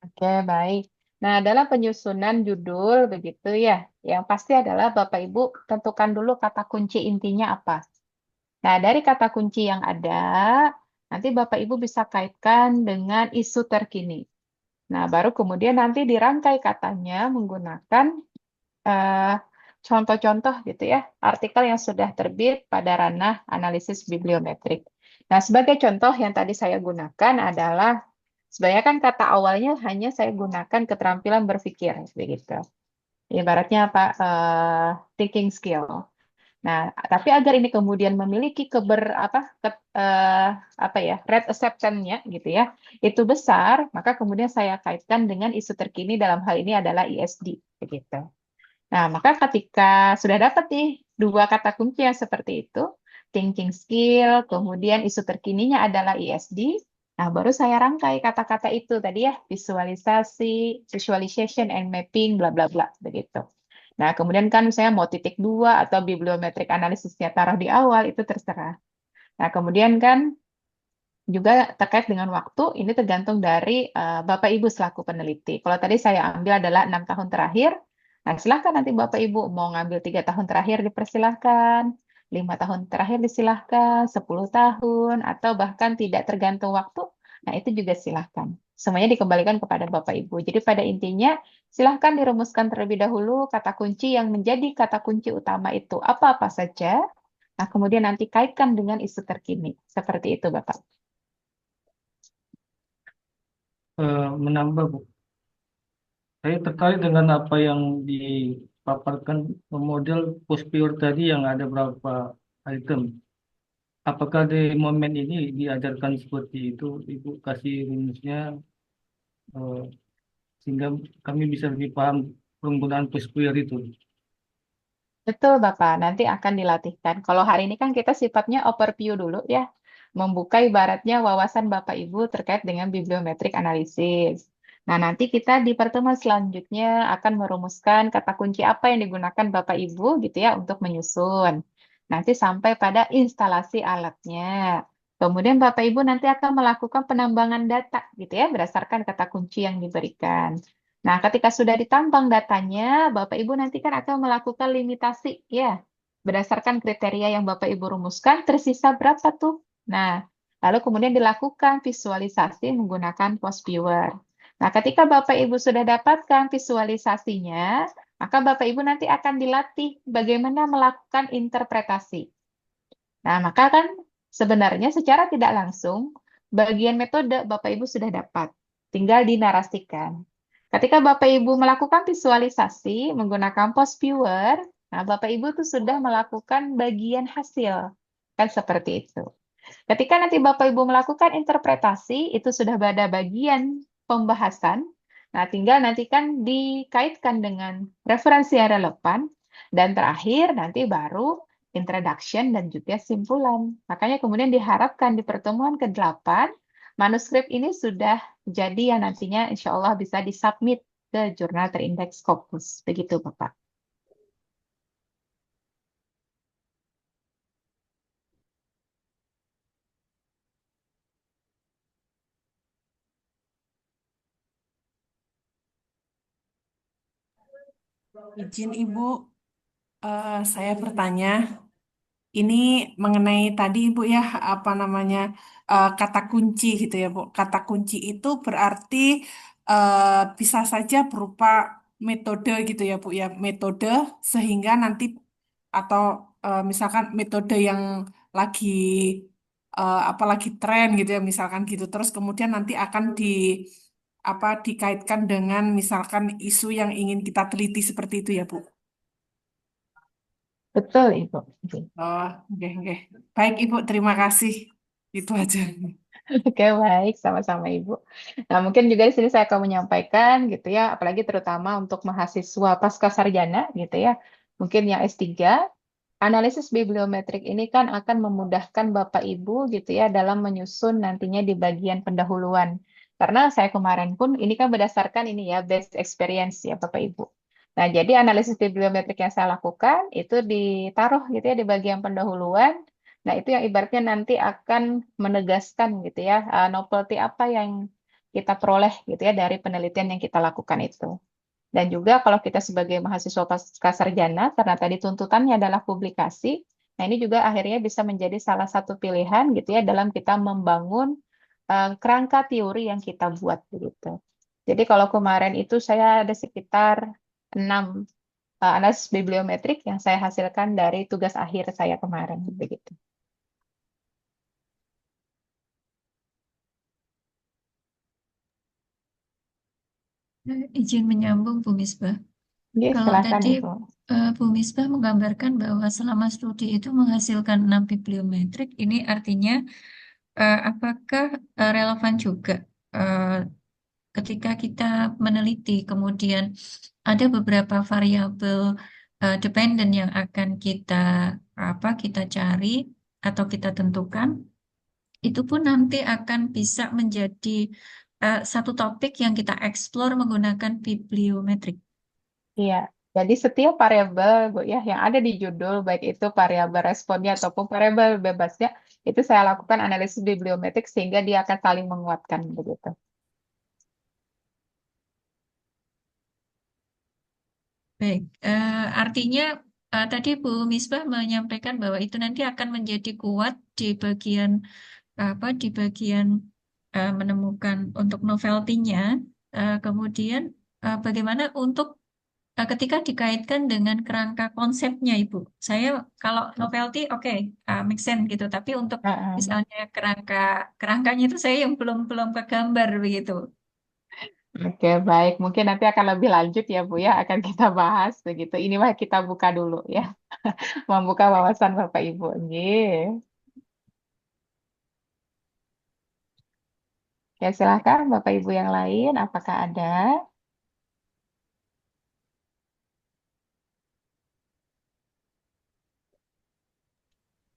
Oke, baik. Nah, dalam penyusunan judul begitu ya, yang pasti adalah Bapak Ibu tentukan dulu kata kunci intinya apa. Nah, dari kata kunci yang ada, nanti Bapak Ibu bisa kaitkan dengan isu terkini. Nah, baru kemudian nanti dirangkai katanya menggunakan eh, contoh-contoh gitu ya, artikel yang sudah terbit pada ranah analisis bibliometrik. Nah, sebagai contoh yang tadi saya gunakan adalah sebenarnya kan kata awalnya hanya saya gunakan keterampilan berpikir begitu. Ibaratnya apa? Thinking skill. Nah, tapi agar ini kemudian memiliki apa ya, rate acceptance-nya gitu ya, itu besar, maka kemudian saya kaitkan dengan isu terkini dalam hal ini adalah ISD begitu. Nah, maka ketika sudah dapat nih dua kata kunci yang seperti itu, thinking skill, kemudian isu terkininya adalah ESD, nah baru saya rangkai kata-kata itu tadi ya, visualisasi, visualization and mapping, bla bla bla, begitu. Nah, kemudian kan misalnya mau titik dua atau bibliometrik analisisnya taruh di awal, itu terserah. Nah, kemudian kan juga terkait dengan waktu, ini tergantung dari Bapak Ibu selaku peneliti. Kalau tadi saya ambil adalah 6 tahun terakhir, nah silahkan nanti Bapak Ibu mau ngambil 3 tahun terakhir dipersilahkan, 5 tahun terakhir disilahkan, 10 tahun, atau bahkan tidak tergantung waktu, nah itu juga silahkan. Semuanya dikembalikan kepada Bapak Ibu. Jadi pada intinya, silahkan dirumuskan terlebih dahulu kata kunci yang menjadi kata kunci utama itu apa-apa saja, nah kemudian nanti kaitkan dengan isu terkini. Seperti itu, Bapak. Menambah, Bu. Saya tertarik dengan apa yang dipaparkan model post-pure tadi yang ada berapa item. Apakah di momen ini diajarkan seperti itu, Ibu kasih rumusnya eh, sehingga kami bisa lebih paham penggunaan post-query itu. Betul, Bapak. Nanti akan dilatihkan. Kalau hari ini kan kita sifatnya overview dulu ya. Membuka ibaratnya wawasan Bapak Ibu terkait dengan bibliometrik analisis. Nah, nanti kita di pertemuan selanjutnya akan merumuskan kata kunci apa yang digunakan Bapak Ibu gitu ya untuk menyusun. Nanti sampai pada instalasi alatnya. Kemudian Bapak Ibu nanti akan melakukan penambangan data gitu ya berdasarkan kata kunci yang diberikan. Nah, ketika sudah ditambang datanya, Bapak Ibu nanti kan akan melakukan limitasi ya. Berdasarkan kriteria yang Bapak Ibu rumuskan, tersisa berapa tuh? Nah, lalu kemudian dilakukan visualisasi menggunakan post viewer. Nah, ketika Bapak Ibu sudah dapatkan visualisasinya, maka Bapak Ibu nanti akan dilatih bagaimana melakukan interpretasi. Nah, maka kan sebenarnya secara tidak langsung, bagian metode Bapak Ibu sudah dapat. Tinggal dinarasikan. Ketika Bapak Ibu melakukan visualisasi menggunakan post viewer, nah Bapak Ibu tuh sudah melakukan bagian hasil. Kan seperti itu. Ketika nanti Bapak Ibu melakukan interpretasi, itu sudah pada bagian pembahasan. Nah, tinggal nanti kan dikaitkan dengan referensi yang relevan. Dan terakhir nanti baru introduction dan juga simpulan. Makanya kemudian diharapkan di pertemuan ke-8, manuskrip ini sudah jadi yang nantinya insya Allah bisa disubmit ke jurnal terindeks Scopus. Begitu, Bapak. Izin Ibu, saya bertanya, ini mengenai tadi Ibu ya, apa namanya, kata kunci gitu ya Bu. Kata kunci itu berarti eh, bisa saja berupa metode gitu ya Bu ya, metode sehingga nanti atau misalkan metode yang lagi apalagi tren gitu ya misalkan gitu. Terus kemudian nanti akan dikaitkan dengan misalkan isu yang ingin kita teliti seperti itu ya, Bu. Betul, Ibu. Oh, oke, oke. Baik, Ibu, terima kasih. Itu aja. Oke, baik, sama-sama Ibu. Nah, mungkin juga di sini saya akan menyampaikan gitu ya, apalagi terutama untuk mahasiswa pasca sarjana gitu ya. Mungkin yang S3, analisis bibliometrik ini kan akan memudahkan Bapak Ibu gitu ya dalam menyusun nantinya di bagian pendahuluan. Karena saya kemarin pun ini kan berdasarkan ini ya, best experience ya Bapak Ibu. Nah, jadi analisis bibliometrik yang saya lakukan itu ditaruh gitu ya di bagian pendahuluan. Nah, itu yang ibaratnya nanti akan menegaskan gitu ya, novelty apa yang kita peroleh gitu ya dari penelitian yang kita lakukan itu. Dan juga kalau kita sebagai mahasiswa pasca sarjana, karena tadi tuntutannya adalah publikasi, nah ini juga akhirnya bisa menjadi salah satu pilihan gitu ya dalam kita membangun kerangka teori yang kita buat begitu. Jadi kalau kemarin itu saya ada sekitar 6 analisis bibliometrik yang saya hasilkan dari tugas akhir saya kemarin begitu. Izin menyambung Bu Misbah. Oke, Kalau silakan tadi Ibu. Bu Misbah menggambarkan bahwa selama studi itu menghasilkan 6 bibliometrik, ini artinya apakah relevan juga ketika kita meneliti, kemudian ada beberapa variabel dependen yang akan kita cari atau kita tentukan, itu pun nanti akan bisa menjadi satu topik yang kita explore menggunakan bibliometrik. Iya, jadi setiap variabel Bu ya yang ada di judul baik itu variabel responnya ataupun variabel bebasnya itu saya lakukan analisis bibliometrik sehingga dia akan saling menguatkan begitu. Baik, artinya tadi Bu Misbah menyampaikan bahwa itu nanti akan menjadi kuat di bagian di bagian menemukan untuk novelty-nya. Kemudian bagaimana untuk ketika dikaitkan dengan kerangka konsepnya, Ibu. Saya kalau novelty oke, make sense gitu. Tapi untuk Heeh. misalnya kerangkanya itu saya yang belum belum kegambar begitu. Oke, baik. Mungkin nanti akan lebih lanjut ya Bu ya akan kita bahas begitu. Ini mah kita buka dulu ya, membuka wawasan Bapak Ibu. Nggih. Ya, silakan Bapak Ibu yang lain, apakah ada?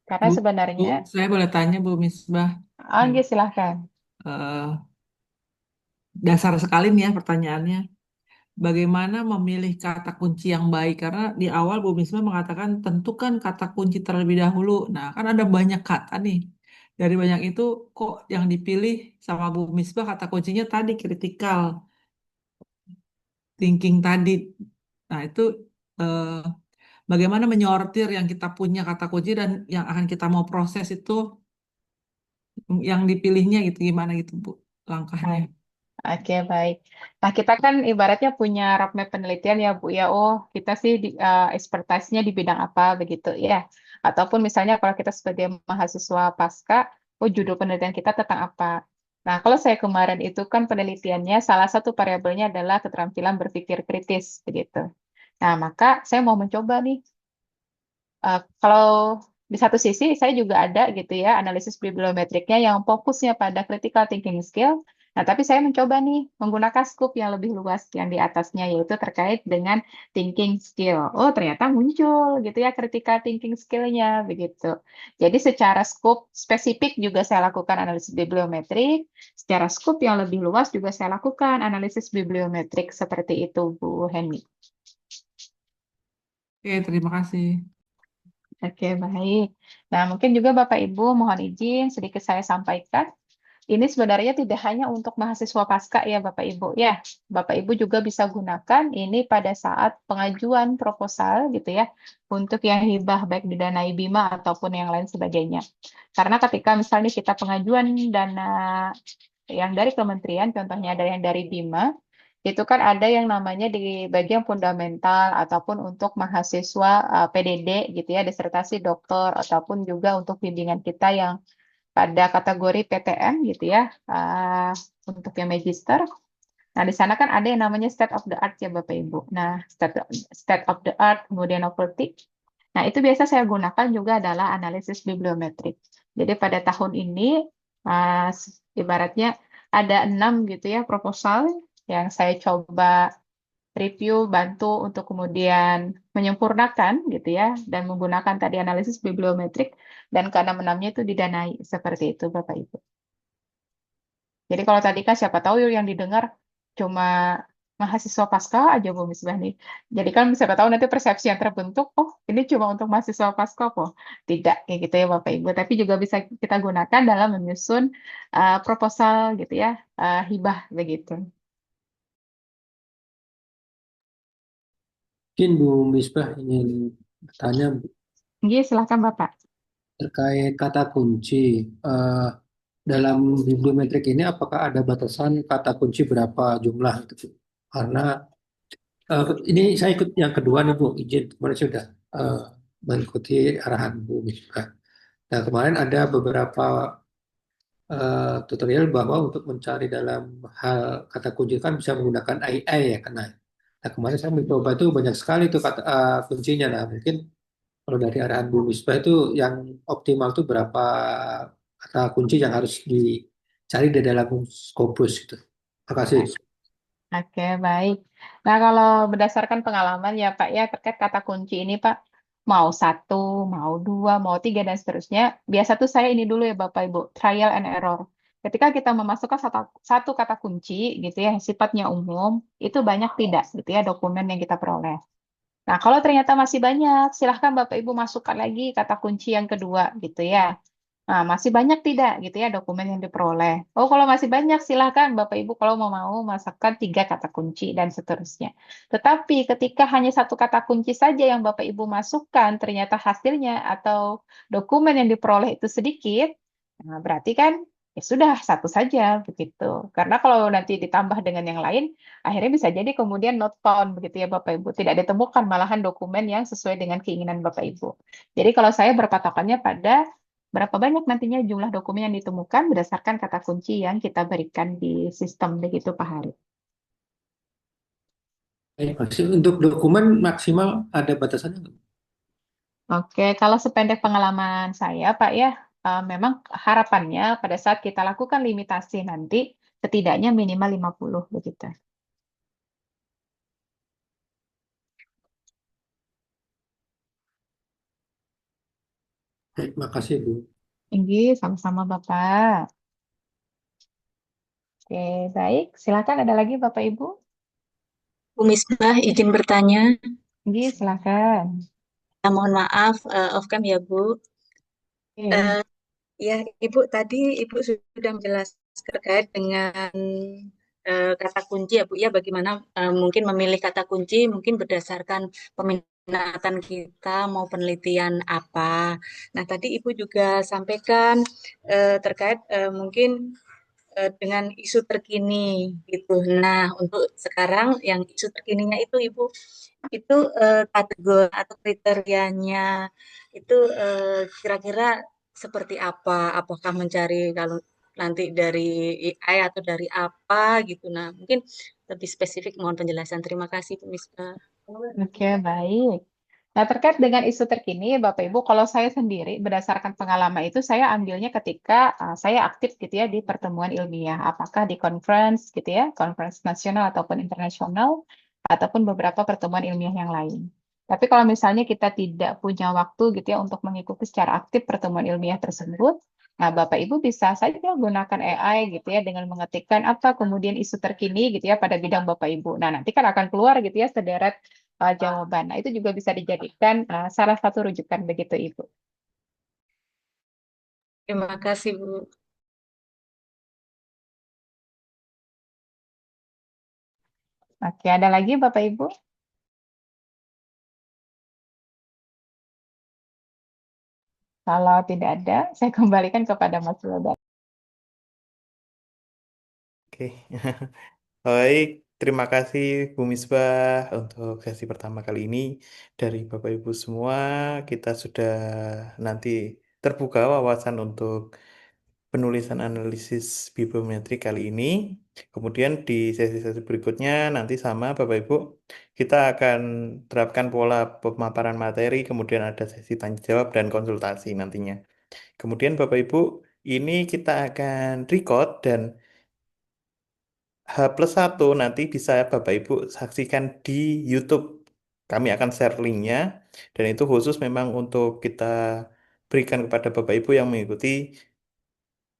Karena Bu, sebenarnya, saya boleh tanya Bu Misbah. nggih, silakan. Eh, Dasar sekali nih ya pertanyaannya. Bagaimana memilih kata kunci yang baik? Karena di awal Bu Misbah mengatakan tentukan kata kunci terlebih dahulu. Nah, kan ada banyak kata nih. Dari banyak itu kok yang dipilih sama Bu Misbah kata kuncinya tadi critical thinking tadi. Nah, itu eh, bagaimana menyortir yang kita punya kata kunci dan yang akan kita mau proses itu yang dipilihnya gitu gimana gitu Bu langkahnya. Oke, baik. Nah, kita kan ibaratnya punya roadmap penelitian ya, Bu ya. Oh, kita sih expertise-nya di bidang apa begitu ya. Ataupun misalnya kalau kita sebagai mahasiswa pasca, oh judul penelitian kita tentang apa. Nah, kalau saya kemarin itu kan penelitiannya salah satu variabelnya adalah keterampilan berpikir kritis begitu. Nah, maka saya mau mencoba nih kalau di satu sisi saya juga ada gitu ya analisis bibliometriknya yang fokusnya pada critical thinking skill. Nah, tapi saya mencoba nih menggunakan scope yang lebih luas yang di atasnya yaitu terkait dengan thinking skill. Oh, ternyata muncul gitu ya critical thinking skill-nya begitu. Jadi secara scope spesifik juga saya lakukan analisis bibliometrik, secara scope yang lebih luas juga saya lakukan analisis bibliometrik seperti itu, Bu Henny. Oke, terima kasih. Oke, baik. Nah, mungkin juga Bapak Ibu mohon izin sedikit saya sampaikan. Ini sebenarnya tidak hanya untuk mahasiswa pasca ya Bapak Ibu. Ya, Bapak Ibu juga bisa gunakan ini pada saat pengajuan proposal gitu ya. Untuk yang hibah baik didanai Bima ataupun yang lain sebagainya. Karena ketika misalnya kita pengajuan dana yang dari kementerian, contohnya ada yang dari Bima, itu kan ada yang namanya di bagian fundamental ataupun untuk mahasiswa PDD gitu ya, disertasi doktor ataupun juga untuk bimbingan kita yang pada kategori PTM gitu ya, untuk yang magister. Nah, di sana kan ada yang namanya state of the art ya Bapak Ibu. Nah, state of the art, kemudian novelty. Nah, itu biasa saya gunakan juga adalah analisis bibliometrik. Jadi pada tahun ini, ibaratnya ada 6 gitu ya proposal yang saya coba review, bantu untuk kemudian menyempurnakan gitu ya, dan menggunakan tadi analisis bibliometrik, dan keenam-enamnya itu didanai seperti itu Bapak Ibu. Jadi kalau tadi kan siapa tahu yang didengar cuma mahasiswa pasca aja Bu Misbah nih. Jadi kan siapa tahu nanti persepsi yang terbentuk, oh ini cuma untuk mahasiswa pasca kok. Tidak kayak gitu ya Bapak Ibu, tapi juga bisa kita gunakan dalam menyusun proposal gitu ya, hibah begitu. Mungkin Bu Misbah ingin bertanya Iya, silakan Bapak. terkait kata kunci. Dalam bibliometrik ini apakah ada batasan kata kunci berapa jumlah gitu? Karena ini saya ikut yang kedua nih Bu, izin kemarin saya sudah mengikuti arahan Bu Misbah. Nah kemarin ada beberapa tutorial bahwa untuk mencari dalam hal kata kunci kan bisa menggunakan AI ya karena. Nah kemarin saya mencoba itu banyak sekali tuh kata kuncinya. Nah mungkin kalau dari arahan Bu Misbah itu yang optimal itu berapa kata kunci yang harus dicari di dalam Scopus gitu. Terima kasih. Oke, baik. Nah, kalau berdasarkan pengalaman ya Pak ya, terkait kata kunci ini Pak, mau satu, mau dua, mau tiga, dan seterusnya, biasa tuh saya ini dulu ya Bapak Ibu, trial and error. Ketika kita memasukkan satu kata kunci gitu ya, sifatnya umum, itu banyak tidak gitu ya dokumen yang kita peroleh. Nah, kalau ternyata masih banyak, silahkan Bapak Ibu masukkan lagi kata kunci yang kedua gitu ya. Nah, masih banyak tidak gitu ya dokumen yang diperoleh. Oh, kalau masih banyak silahkan Bapak Ibu kalau mau masukkan 3 kata kunci dan seterusnya. Tetapi ketika hanya satu kata kunci saja yang Bapak Ibu masukkan, ternyata hasilnya atau dokumen yang diperoleh itu sedikit, nah berarti kan ya sudah satu saja begitu. Karena kalau nanti ditambah dengan yang lain, akhirnya bisa jadi kemudian not found begitu ya Bapak Ibu. Tidak ditemukan malahan dokumen yang sesuai dengan keinginan Bapak Ibu. Jadi kalau saya berpatokannya pada berapa banyak nantinya jumlah dokumen yang ditemukan berdasarkan kata kunci yang kita berikan di sistem begitu Pak Hari. Untuk dokumen maksimal ada batasannya nggak? Oke, kalau sependek pengalaman saya Pak ya, memang harapannya pada saat kita lakukan limitasi nanti setidaknya minimal 50 begitu. Terima kasih Bu. Tinggi, sama-sama Bapak. Oke, baik. Silakan ada lagi Bapak Ibu. Bu Misbah izin bertanya. Tinggi, silakan. Mohon maaf, off cam ya Bu. Oke. Ya, Ibu tadi Ibu sudah menjelaskan terkait dengan kata kunci ya Bu ya, bagaimana mungkin memilih kata kunci mungkin berdasarkan peminatan kita mau penelitian apa. Nah, tadi Ibu juga sampaikan terkait mungkin dengan isu terkini gitu. Nah, untuk sekarang yang isu terkininya itu Ibu itu kategori atau kriterianya itu kira-kira seperti apa? Apakah mencari kalau nanti dari AI atau dari apa gitu? Nah, mungkin lebih spesifik mohon penjelasan. Terima kasih, Bu Misbah. Oke, baik. Nah, terkait dengan isu terkini, Bapak Ibu, kalau saya sendiri berdasarkan pengalaman itu saya ambilnya ketika saya aktif gitu ya di pertemuan ilmiah, apakah di conference gitu ya, conference nasional ataupun internasional, ataupun beberapa pertemuan ilmiah yang lain. Tapi kalau misalnya kita tidak punya waktu gitu ya untuk mengikuti secara aktif pertemuan ilmiah tersebut, nah Bapak Ibu bisa saja gunakan AI gitu ya dengan mengetikkan apa kemudian isu terkini gitu ya pada bidang Bapak Ibu. Nah, nanti kan akan keluar gitu ya sederet jawaban. Nah, itu juga bisa dijadikan salah satu rujukan begitu, Ibu. Terima kasih, Bu. Oke, ada lagi Bapak Ibu? Kalau tidak ada, saya kembalikan kepada Mas Wildan. Oke, baik. Terima kasih Bu Misbah untuk sesi pertama kali ini. Dari Bapak Ibu semua, kita sudah nanti terbuka wawasan untuk penulisan analisis bibliometrik kali ini. Kemudian di sesi-sesi berikutnya nanti sama Bapak Ibu, kita akan terapkan pola pemaparan materi, kemudian ada sesi tanya jawab dan konsultasi nantinya. Kemudian Bapak Ibu, ini kita akan record dan H+1 nanti bisa Bapak Ibu saksikan di YouTube. Kami akan share linknya dan itu khusus memang untuk kita berikan kepada Bapak Ibu yang mengikuti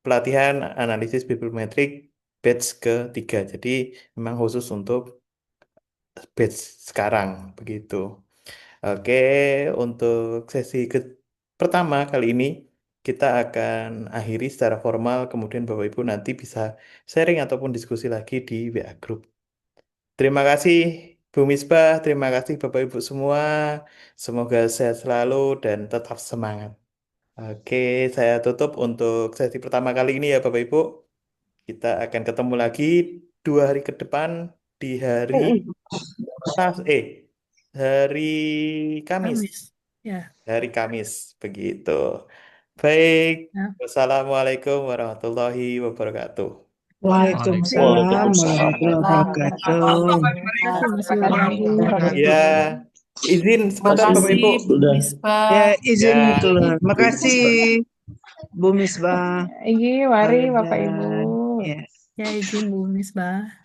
pelatihan analisis bibliometrik batch ketiga. Jadi memang khusus untuk batch sekarang begitu. Oke, untuk sesi pertama kali ini kita akan akhiri secara formal, kemudian Bapak Ibu nanti bisa sharing ataupun diskusi lagi di WA Group. Terima kasih Bu Misbah, terima kasih Bapak Ibu semua. Semoga sehat selalu dan tetap semangat. Oke, saya tutup untuk sesi pertama kali ini ya Bapak Ibu. Kita akan ketemu lagi 2 hari ke depan di hari hari Kamis. Ya. Hari Kamis, begitu. Baik, Ya. wassalamualaikum warahmatullahi wabarakatuh. Waalaikumsalam warahmatullahi wabarakatuh. Ya, izin sebentar Bapak Ibu. Bu Misbah. Ya, izin Ya. keluar. Makasih Bu Misbah. Mari Bapak Alda. Ibu. Ya. Ya, izin Bu Misbah.